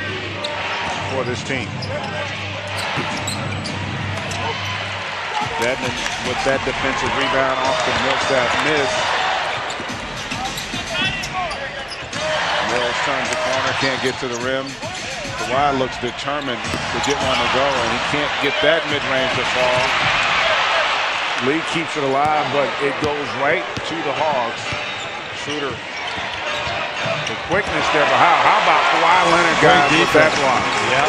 Speaker 1: for this team. Dedmon with that defensive rebound off the Millsap miss. Mills turns the corner, can't get to the rim. Kawhi looks determined to get one to go, and he can't get that mid-range to fall. Lee keeps it alive, but it goes right to the Hawks. Schroeder, the quickness there, but how about Kawhi Leonard, guys, with that block?
Speaker 6: Yeah,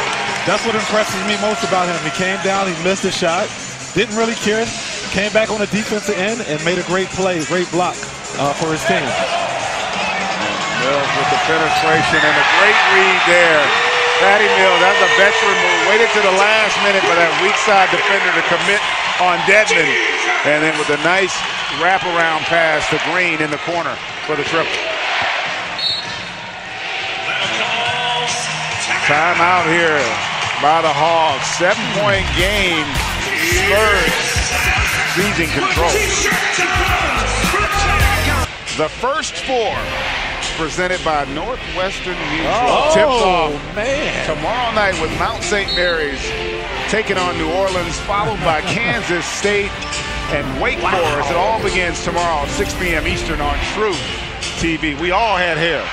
Speaker 6: that's what impresses me most about him. He came down, he missed a shot, didn't really care, came back on the defensive end and made a great play, great block for his team.
Speaker 1: Mills with the penetration and a great read there. Patty Mills, that's a veteran move. Waited to the last minute for that weak side defender to commit on Dedmon. And then with a nice wraparound pass to Green in the corner for the triple. Timeout here by the Hawks. 7-point game. Spurs seizing control. The first 4 presented by Northwestern Mutual. Tip-off tomorrow night with Mount St. Mary's taking on New Orleans, followed by Kansas State and Wake Forest. It all begins tomorrow at 6 p.m. Eastern on True TV. We all had hair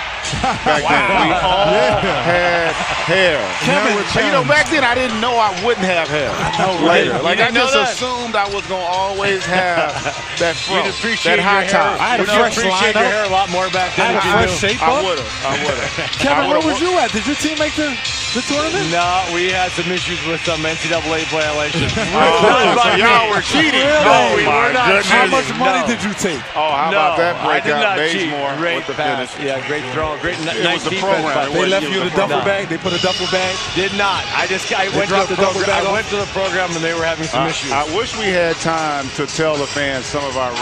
Speaker 1: back then. We all had hair. Kevin, you know, back then I didn't know I wouldn't have hair. Later. Like I just assumed I was going to always have that fro, that high top.
Speaker 6: I had a fresh appreciate your hair a lot more back then. I
Speaker 1: would have.
Speaker 6: Kevin, where was you at? Did your team make the tournament?
Speaker 5: No, we had some issues with some NCAA violations.
Speaker 1: So y'all were cheating.
Speaker 6: No, we were not. How much money did you take?
Speaker 1: Oh, how about that breakout? Bazemore
Speaker 5: with
Speaker 1: the finish.
Speaker 5: Yeah, great throw. Great nice
Speaker 1: the
Speaker 5: defense.
Speaker 1: program.
Speaker 6: They left you the duffel bag? They put a duffel bag?
Speaker 5: Did not. I went to the program and they were having some issues.
Speaker 1: I wish we had time to tell the fans some of our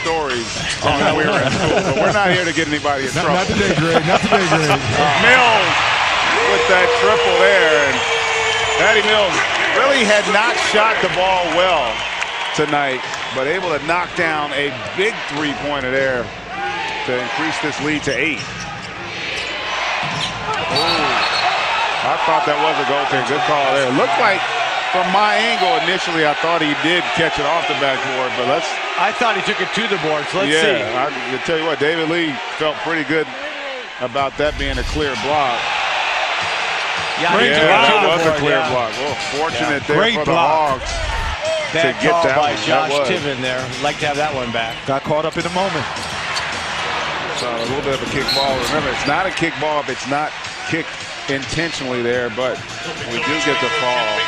Speaker 1: stories on how we were in school, but we're not here to get anybody in trouble.
Speaker 2: Not today, Greg. Not today, Greg.
Speaker 1: Mills with that triple there, and Patty Mills really had not shot the ball well tonight, but able to knock down a big 3-pointer there to increase this lead to 8. I thought that was a goal kick. Good call there. It looked like from my angle initially, I thought he did catch it off the backboard, but
Speaker 5: I thought he took it to the board, so let's see.
Speaker 1: I tell you what, David Lee felt pretty good about that being a clear block. It was a clear block. Well, fortunate there for the Hawks to get that
Speaker 5: by
Speaker 1: one.
Speaker 5: Josh Tiven there. Like to have that one back.
Speaker 6: Got caught up in the moment.
Speaker 1: So a little bit of a kick ball. Remember, it's not a kick ball if it's not kicked intentionally there, but we do get the fall.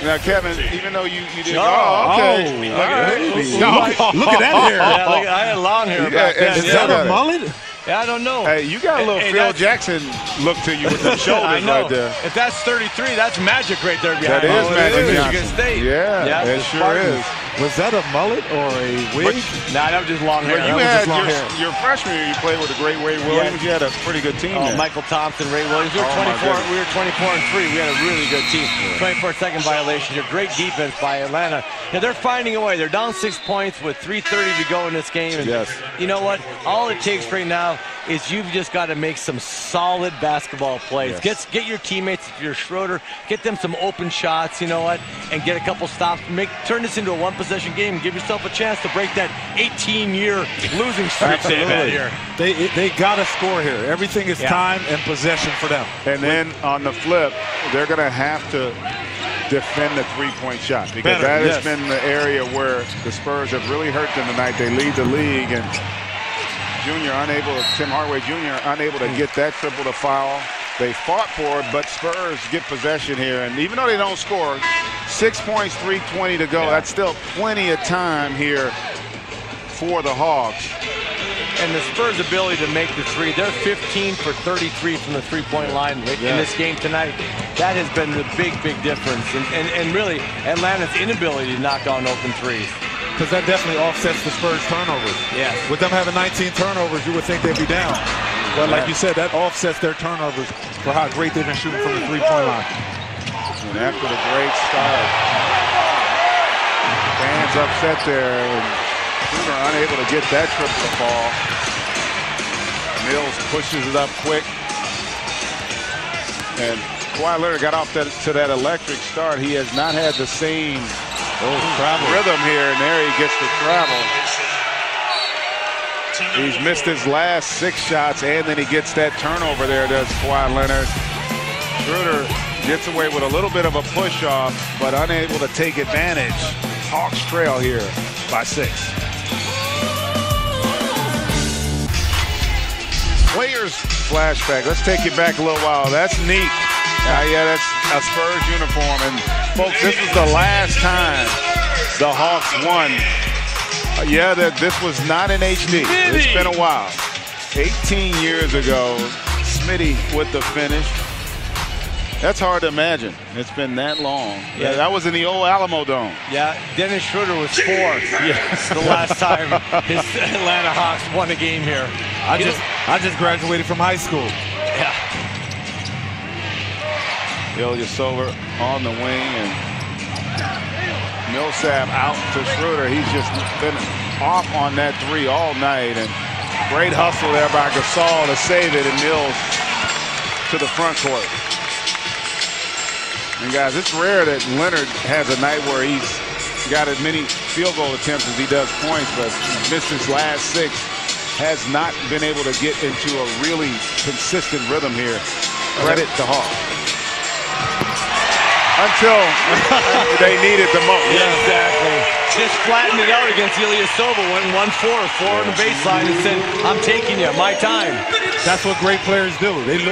Speaker 1: Now, Kevin, even though you did, okay.
Speaker 6: Look at that hair.
Speaker 5: I had long hair back then.
Speaker 6: Is that a mullet?
Speaker 5: Yeah, I don't know.
Speaker 1: Hey, you got a little Phil Jackson look to you with the shoulders right there.
Speaker 5: If that's 33, that's magic right there behind.
Speaker 1: That is Magic Johnson.
Speaker 5: Michigan State.
Speaker 1: Yeah, it sure is.
Speaker 6: Was that a mullet or a wig?
Speaker 5: Nah, that was just long hair.
Speaker 1: But you had your freshman year, you played with a great Ray Williams. You had a pretty good team there.
Speaker 5: Michael Thompson, Ray Williams. We were 24-3. We had a really good team. 24-second violation. Your great defense by Atlanta. Yeah, they're finding a way. They're down 6 points with 3:30 to go in this game. And you know what? All it takes right now is you've just got to make some solid basketball plays. Get your teammates, if you're Schroeder, get them some open shots, you know what, and get a couple stops. Turn this into a one-possession game and give yourself a chance to break that 18-year losing streak they've had here.
Speaker 6: They got to score here. Everything is time and possession for them.
Speaker 1: And then on the flip, they're going to have to defend the three-point shot because that has been the area where the Spurs have really hurt them tonight. They lead the league, and Tim Hardaway Jr. unable to get that triple to foul. They fought for it, but Spurs get possession here. And even though they don't score, 6 points, 3:20 to go. That's still plenty of time here for the Hawks.
Speaker 5: And the Spurs' ability to make the three, they're 15 for 33 from the three-point line in this game tonight. That has been the big, big difference. And really, Atlanta's inability to knock down open threes.
Speaker 6: because that definitely offsets the Spurs turnovers.
Speaker 5: Yeah.
Speaker 6: With them having 19 turnovers, you would think they'd be down. But like you said, that offsets their turnovers for how great they've been shooting from the three-point line.
Speaker 1: And after the great start, fans upset there, and Schroeder unable to get that triple to fall. Mills pushes it up quick. And Kawhi Leonard got off to that electric start. He has not had the same rhythm here, and there he gets to travel. He's missed his last 6 shots, and then he gets that turnover there, does Kawhi Leonard. Schroeder gets away with a little bit of a push-off, but unable to take advantage. Hawks trail here by 6. Players flashback. Let's take you back a little while. That's neat. Yeah, that's a Spurs uniform. And folks, this was the last time the Hawks won. This was not in HD. It's been a while. 18 years ago, Smitty with the finish. That's hard to imagine. It's been that long. Yeah, that was in the old Alamo Dome.
Speaker 5: Yeah, Dennis Schroeder was 4. Yes, the last time his Atlanta Hawks won a game here.
Speaker 6: I just graduated from high school.
Speaker 5: Yeah.
Speaker 1: Ilyasova on the wing, and Millsap out to Schroeder. He's just been off on that 3 all night, and great hustle there by Gasol to save it, and Mills to the front court. And guys, it's rare that Leonard has a night where he's got as many field goal attempts as he does points, but missed his last 6. Has not been able to get into a really consistent rhythm here. Credit to Hawks. Until they need it the most.
Speaker 5: Yeah, exactly. Just flattened it out against Ilyasova. Went 1-4 on the baseline and said, "I'm taking you, my time."
Speaker 6: That's what great players do. They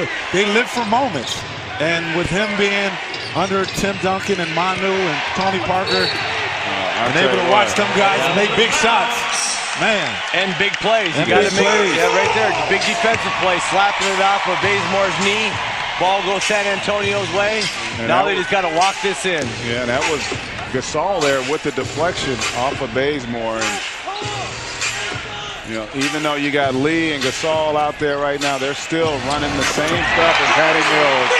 Speaker 6: live for moments. And with him being under Tim Duncan and Manu and Tony Parker, and able to watch them guys make big shots. Man.
Speaker 5: And big plays. You got to make it. Yeah, right there. Big defensive play. Slapping it off of Bazemore's knee. Ball goes San Antonio's way. And now they just got to walk this in.
Speaker 1: Yeah, that was Gasol there with the deflection off of Bazemore. And, even though you got Lee and Gasol out there right now, they're still running the same stuff as Patty Mills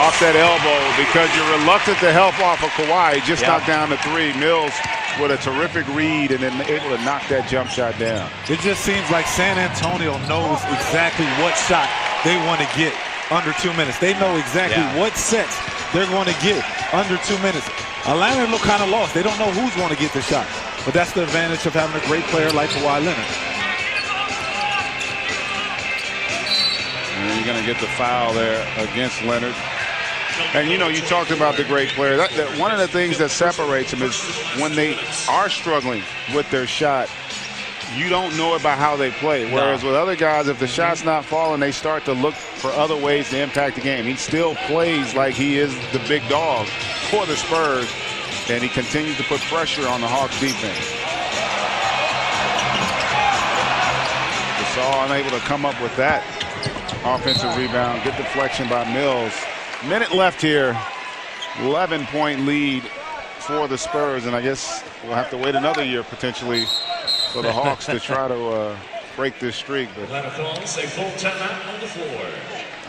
Speaker 1: off that elbow because you're reluctant to help off of Kawhi. He just knocked down the 3. Mills with a terrific read and then able to knock that jump shot down.
Speaker 6: It just seems like San Antonio knows exactly what shot they want to get under 2 minutes. They know exactly what sets they're going to get under 2 minutes. Atlanta look kind of lost. They don't know who's going to get the shot. But that's the advantage of having a great player like Kawhi Leonard.
Speaker 1: And you're going to get the foul there against Leonard. And you talked about the great player. One of the things that separates them is when they are struggling with their shot, you don't know about how they play. Whereas with other guys, if the shot's not falling, they start to look for other ways to impact the game. He still plays like he is the big dog for the Spurs, and he continues to put pressure on the Hawks defense. Gasol unable to come up with that offensive rebound. Good deflection by Mills. Minute left here. 11-point lead for the Spurs, and I guess we'll have to wait another year potentially for the Hawks to try to break this streak. But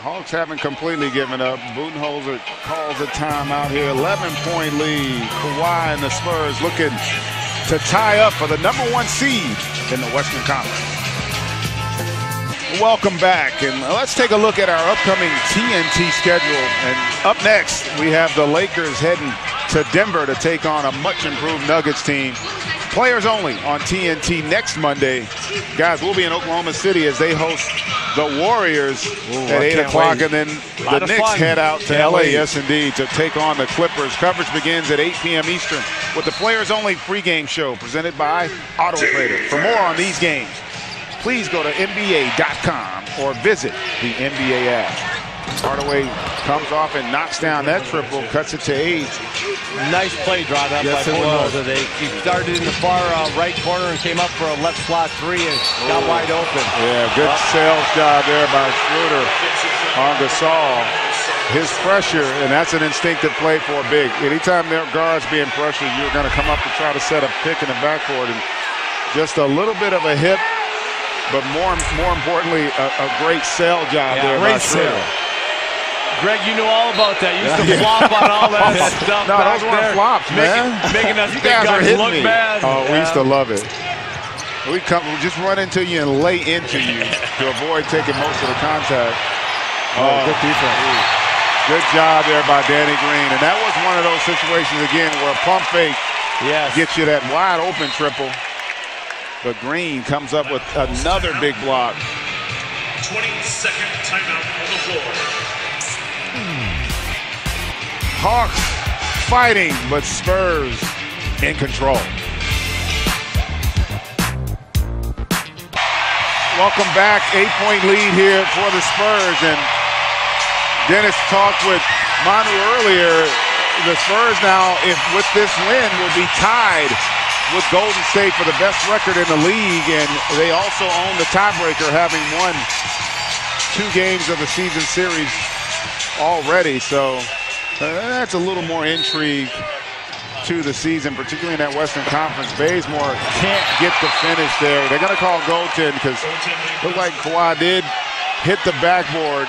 Speaker 1: Hawks haven't completely given up. Budenholzer calls a timeout here. 11-point lead. Kawhi and the Spurs looking to tie up for the #1 seed in the Western Conference. Welcome back, and let's take a look at our upcoming TNT schedule. And up next, we have the Lakers heading to Denver to take on a much improved Nuggets team. Players only on TNT next Monday. Guys, we'll be in Oklahoma City as they host the Warriors at 8 o'clock, and then the Knicks head out to LA, yes indeed, to take on the Clippers. Coverage begins at 8 p.m. Eastern with the Players Only pregame show presented by Auto Trader. For more on these games, please go to NBA.com or visit the NBA app. Hardaway comes off and knocks down that triple, cuts it to 8.
Speaker 5: Nice play drawn up by Budenholzer. He started in the far right corner and came up for a left slot 3 and got wide open.
Speaker 1: Yeah, good sales job there by Schroeder on Gasol. his pressure, and that's an instinctive play for a big. Anytime their guard's being pressured, you're going to come up to try to set a pick in the backcourt, and just a little bit of a hip, but more importantly, a great sell job there by Schroeder.
Speaker 5: Greg, you know all about that. You used to flop on all that stuff.
Speaker 1: No, those weren't flops, man.
Speaker 5: Making us
Speaker 1: you guys are hitting
Speaker 5: look
Speaker 1: me.
Speaker 5: bad.
Speaker 1: Oh, we used to love it. We just run into you and lay into you to avoid taking most of the contact.
Speaker 6: Oh, good defense.
Speaker 1: Good job there by Danny Green. And that was one of those situations, again, where a pump fake gets you that wide open triple. But Green comes up with another big block.
Speaker 15: 20-second timeout on the floor.
Speaker 1: Hawks fighting, but Spurs in control. Welcome back. 8-point lead here for the Spurs. And Dennis talked with Manu earlier. The Spurs now, with this win, will be tied with Golden State for the best record in the league. And they also own the tiebreaker, having won 2 games of the season series already. So that's a little more intrigue to the season, particularly in that Western Conference. Bazemore can't get the finish there. They're going to call goaltend because it looked like Kawhi did hit the backboard.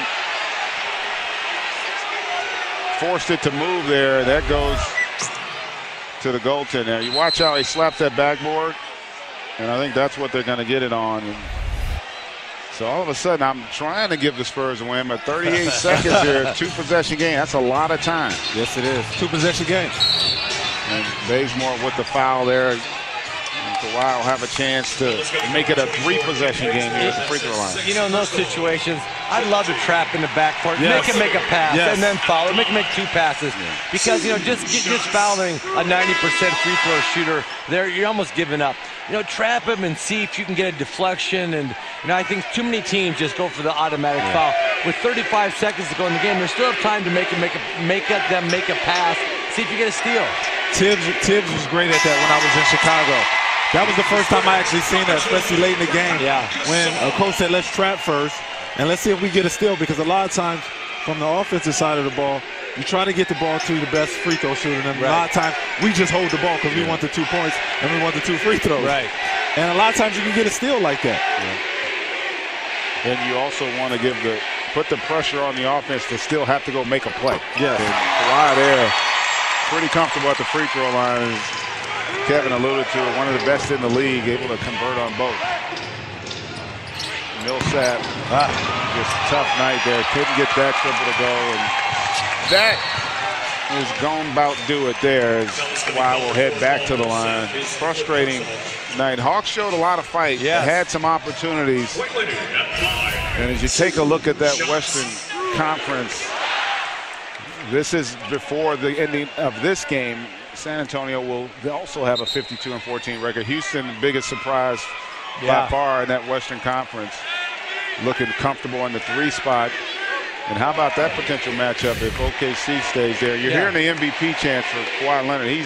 Speaker 1: Forced it to move there. That goes to the goaltend there. You watch how he slaps that backboard, and I think that's what they're going to get it on. And so all of a sudden, I'm trying to give the Spurs a win, but 38 seconds here, 2-possession game. That's a lot of time.
Speaker 6: Yes, it is. 2-possession game.
Speaker 1: And Bazemore with the foul there. And Kawhi will have a chance to make it a 3-possession game here at the free throw line.
Speaker 5: You know, in those situations, I'd love to trap in the backcourt, make him make a pass, and then foul, make him make 2 passes. Because, you know, just fouling a 90% free throw shooter, there you're almost giving up. You know, trap him and see if you can get a deflection. And, you know, I think too many teams just go for the automatic foul. With 35 seconds to go in the game, there's still time to make them make a pass, see if you get a steal.
Speaker 6: Tibbs was great at that when I was in Chicago. That was the first time I actually seen that, especially late in the game. When a coach said, let's trap first, and let's see if we get a steal. Because a lot of times, from the offensive side of the ball, you try to get the ball to the best free throw shooter. And a lot of times, we just hold the ball because we want the 2 points and we want the 2 free throws. And a lot of times, you can get a steal like that.
Speaker 1: And you also want to put the pressure on the offense to still have to go make a play. And Kawhi there, pretty comfortable at the free throw line, as Kevin alluded to, one of the best in the league, able to convert on both. Millsap, just a tough night there. Couldn't get that triple to go, and that is going about do it there, as Kawhi will head back to the line. Frustrating night. Hawks showed a lot of fight. Had some opportunities. And as you take a look at that Western Conference, this is before the ending of this game. San Antonio will also have a 52-14 record. Houston, the biggest surprise by far in that Western Conference, looking comfortable in the 3 spot. And how about that potential matchup if OKC stays there? You're hearing the MVP chance for Kawhi Leonard.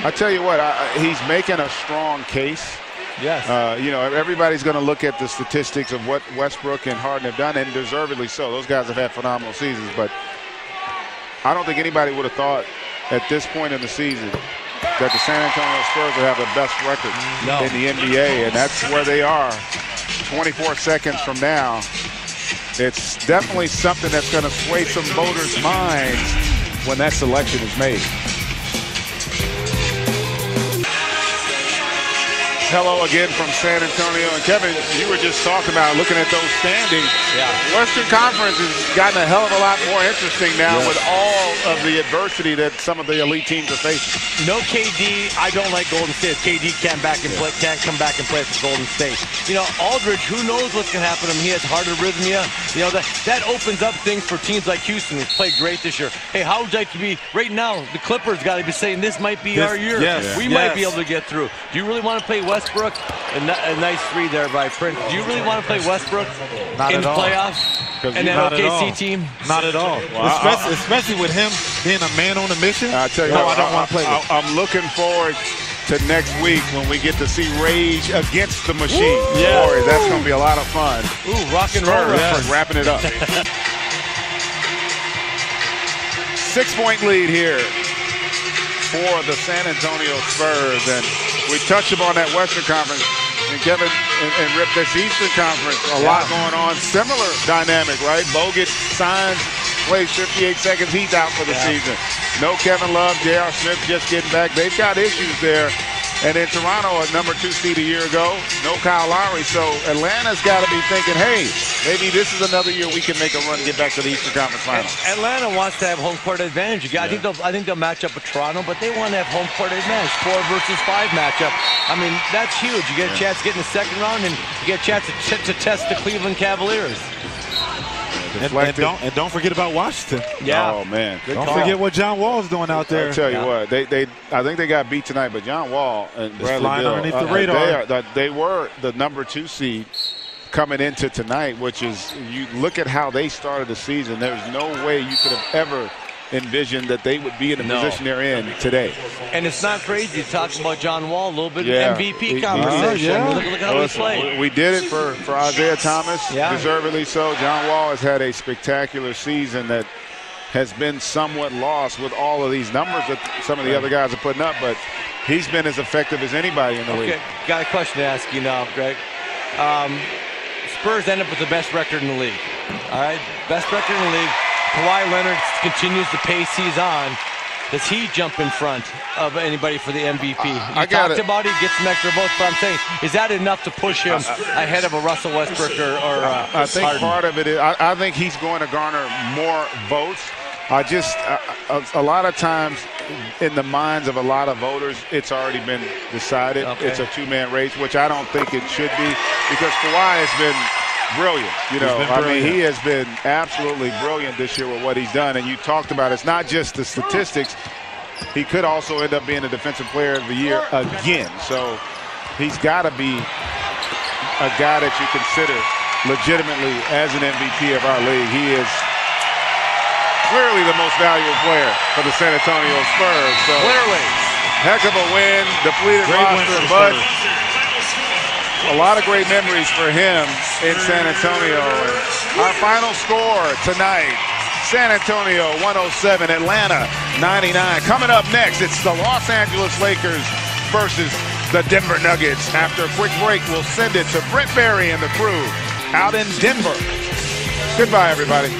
Speaker 1: I tell you what, he's making a strong case. You know, everybody's going to look at the statistics of what Westbrook and Harden have done, and deservedly so. Those guys have had phenomenal seasons, but I don't think anybody would have thought at this point in the season that the San Antonio Spurs would have the best record in the NBA, and that's where they are 24 seconds from now. It's definitely something that's going to sway some voters' minds when that selection is made. Hello again from San Antonio. And Kevin, you were just talking about looking at those standings. Western Conference has gotten a hell of a lot more interesting now with all of the adversity that some of the elite teams are facing.
Speaker 5: No KD. I don't like Golden State. KD can't come back and play for Golden State. You know, Aldridge, who knows what's going to happen to him? He has heart arrhythmia. You know, that opens up things for teams like Houston, who's played great this year. Hey, how would you like to be right now? The Clippers got to be saying this might be our year. We might be able to get through. Do you really want to play Westbrook? A nice 3 there by Prince. Do you really want to play Westbrook in the playoffs? And that OKC team?
Speaker 6: Not at all. Especially with him being a man on a mission.
Speaker 1: I tell you what, I don't want to play with. I'm looking forward to next week when we get to see Rage against the Machine. Boy, that's going to be a lot of fun.
Speaker 5: Rock and roll.
Speaker 1: Wrapping it up. 6-point lead here for the San Antonio Spurs. And we touched upon that Western Conference. And Kevin and Rip, this Eastern Conference, a lot going on. Similar dynamic, right? Bogut signs, plays 58 seconds. He's out for the season. No Kevin Love, J.R. Smith just getting back. They've got issues there. And in Toronto, a number 2 seed a year ago, no Kyle Lowry. So Atlanta's got to be thinking, hey, maybe this is another year we can make a run and get back to the Eastern Conference Finals.
Speaker 5: Atlanta wants to have home court advantage. I think they'll match up with Toronto, but they want to have home court advantage. 4 versus 5 matchup. I mean, that's huge. You get a chance to get in the second round, and you get a chance to test the Cleveland Cavaliers.
Speaker 6: And don't forget about Washington.
Speaker 5: Yeah.
Speaker 1: Oh, man.
Speaker 6: Don't forget what John Wall's doing out there.
Speaker 1: I'll tell you what, I think they got beat tonight, but John Wall and Bradley
Speaker 6: flying
Speaker 1: Beal,
Speaker 6: underneath the radar.
Speaker 1: They were the number 2 seed coming into tonight, which is, you look at how they started the season, there's no way you could have ever envisioned that they would be in the position they're in today.
Speaker 5: And it's not crazy to talk about John Wall, a little bit of MVP conversation. Look at how he played.
Speaker 1: We did it for Isaiah Thomas, deservedly so. John Wall has had a spectacular season that has been somewhat lost with all of these numbers that some of the other guys are putting up, but he's been as effective as anybody in the league.
Speaker 5: Got a question to ask you now, Greg. Spurs end up with the best record in the league. All right, best record in the league. Kawhi Leonard continues the pace he's on. Does he jump in front of anybody for the MVP? You talked about he gets some extra votes, but I'm saying, is that enough to push him ahead of a Russell Westbrook or
Speaker 1: I think
Speaker 5: Harden?
Speaker 1: part of it is, I think he's going to garner more votes. A lot of times in the minds of a lot of voters, it's already been decided. It's a 2-man race, which I don't think it should be, because Kawhi has been brilliant. I mean, he has been absolutely brilliant this year with what he's done. And you talked about it's not just the statistics. He could also end up being a Defensive Player of the Year again. So he's got to be a guy that you consider legitimately as an MVP of our league. He is clearly the most valuable player for the San Antonio Spurs. So
Speaker 5: clearly,
Speaker 1: heck of a win, depleted roster, but a lot of great memories for him in San Antonio. Our final score tonight, San Antonio 107, Atlanta 99. Coming up next, it's the Los Angeles Lakers versus the Denver Nuggets. After a quick break, we'll send it to Brent Barry and the crew out in Denver. Goodbye, everybody.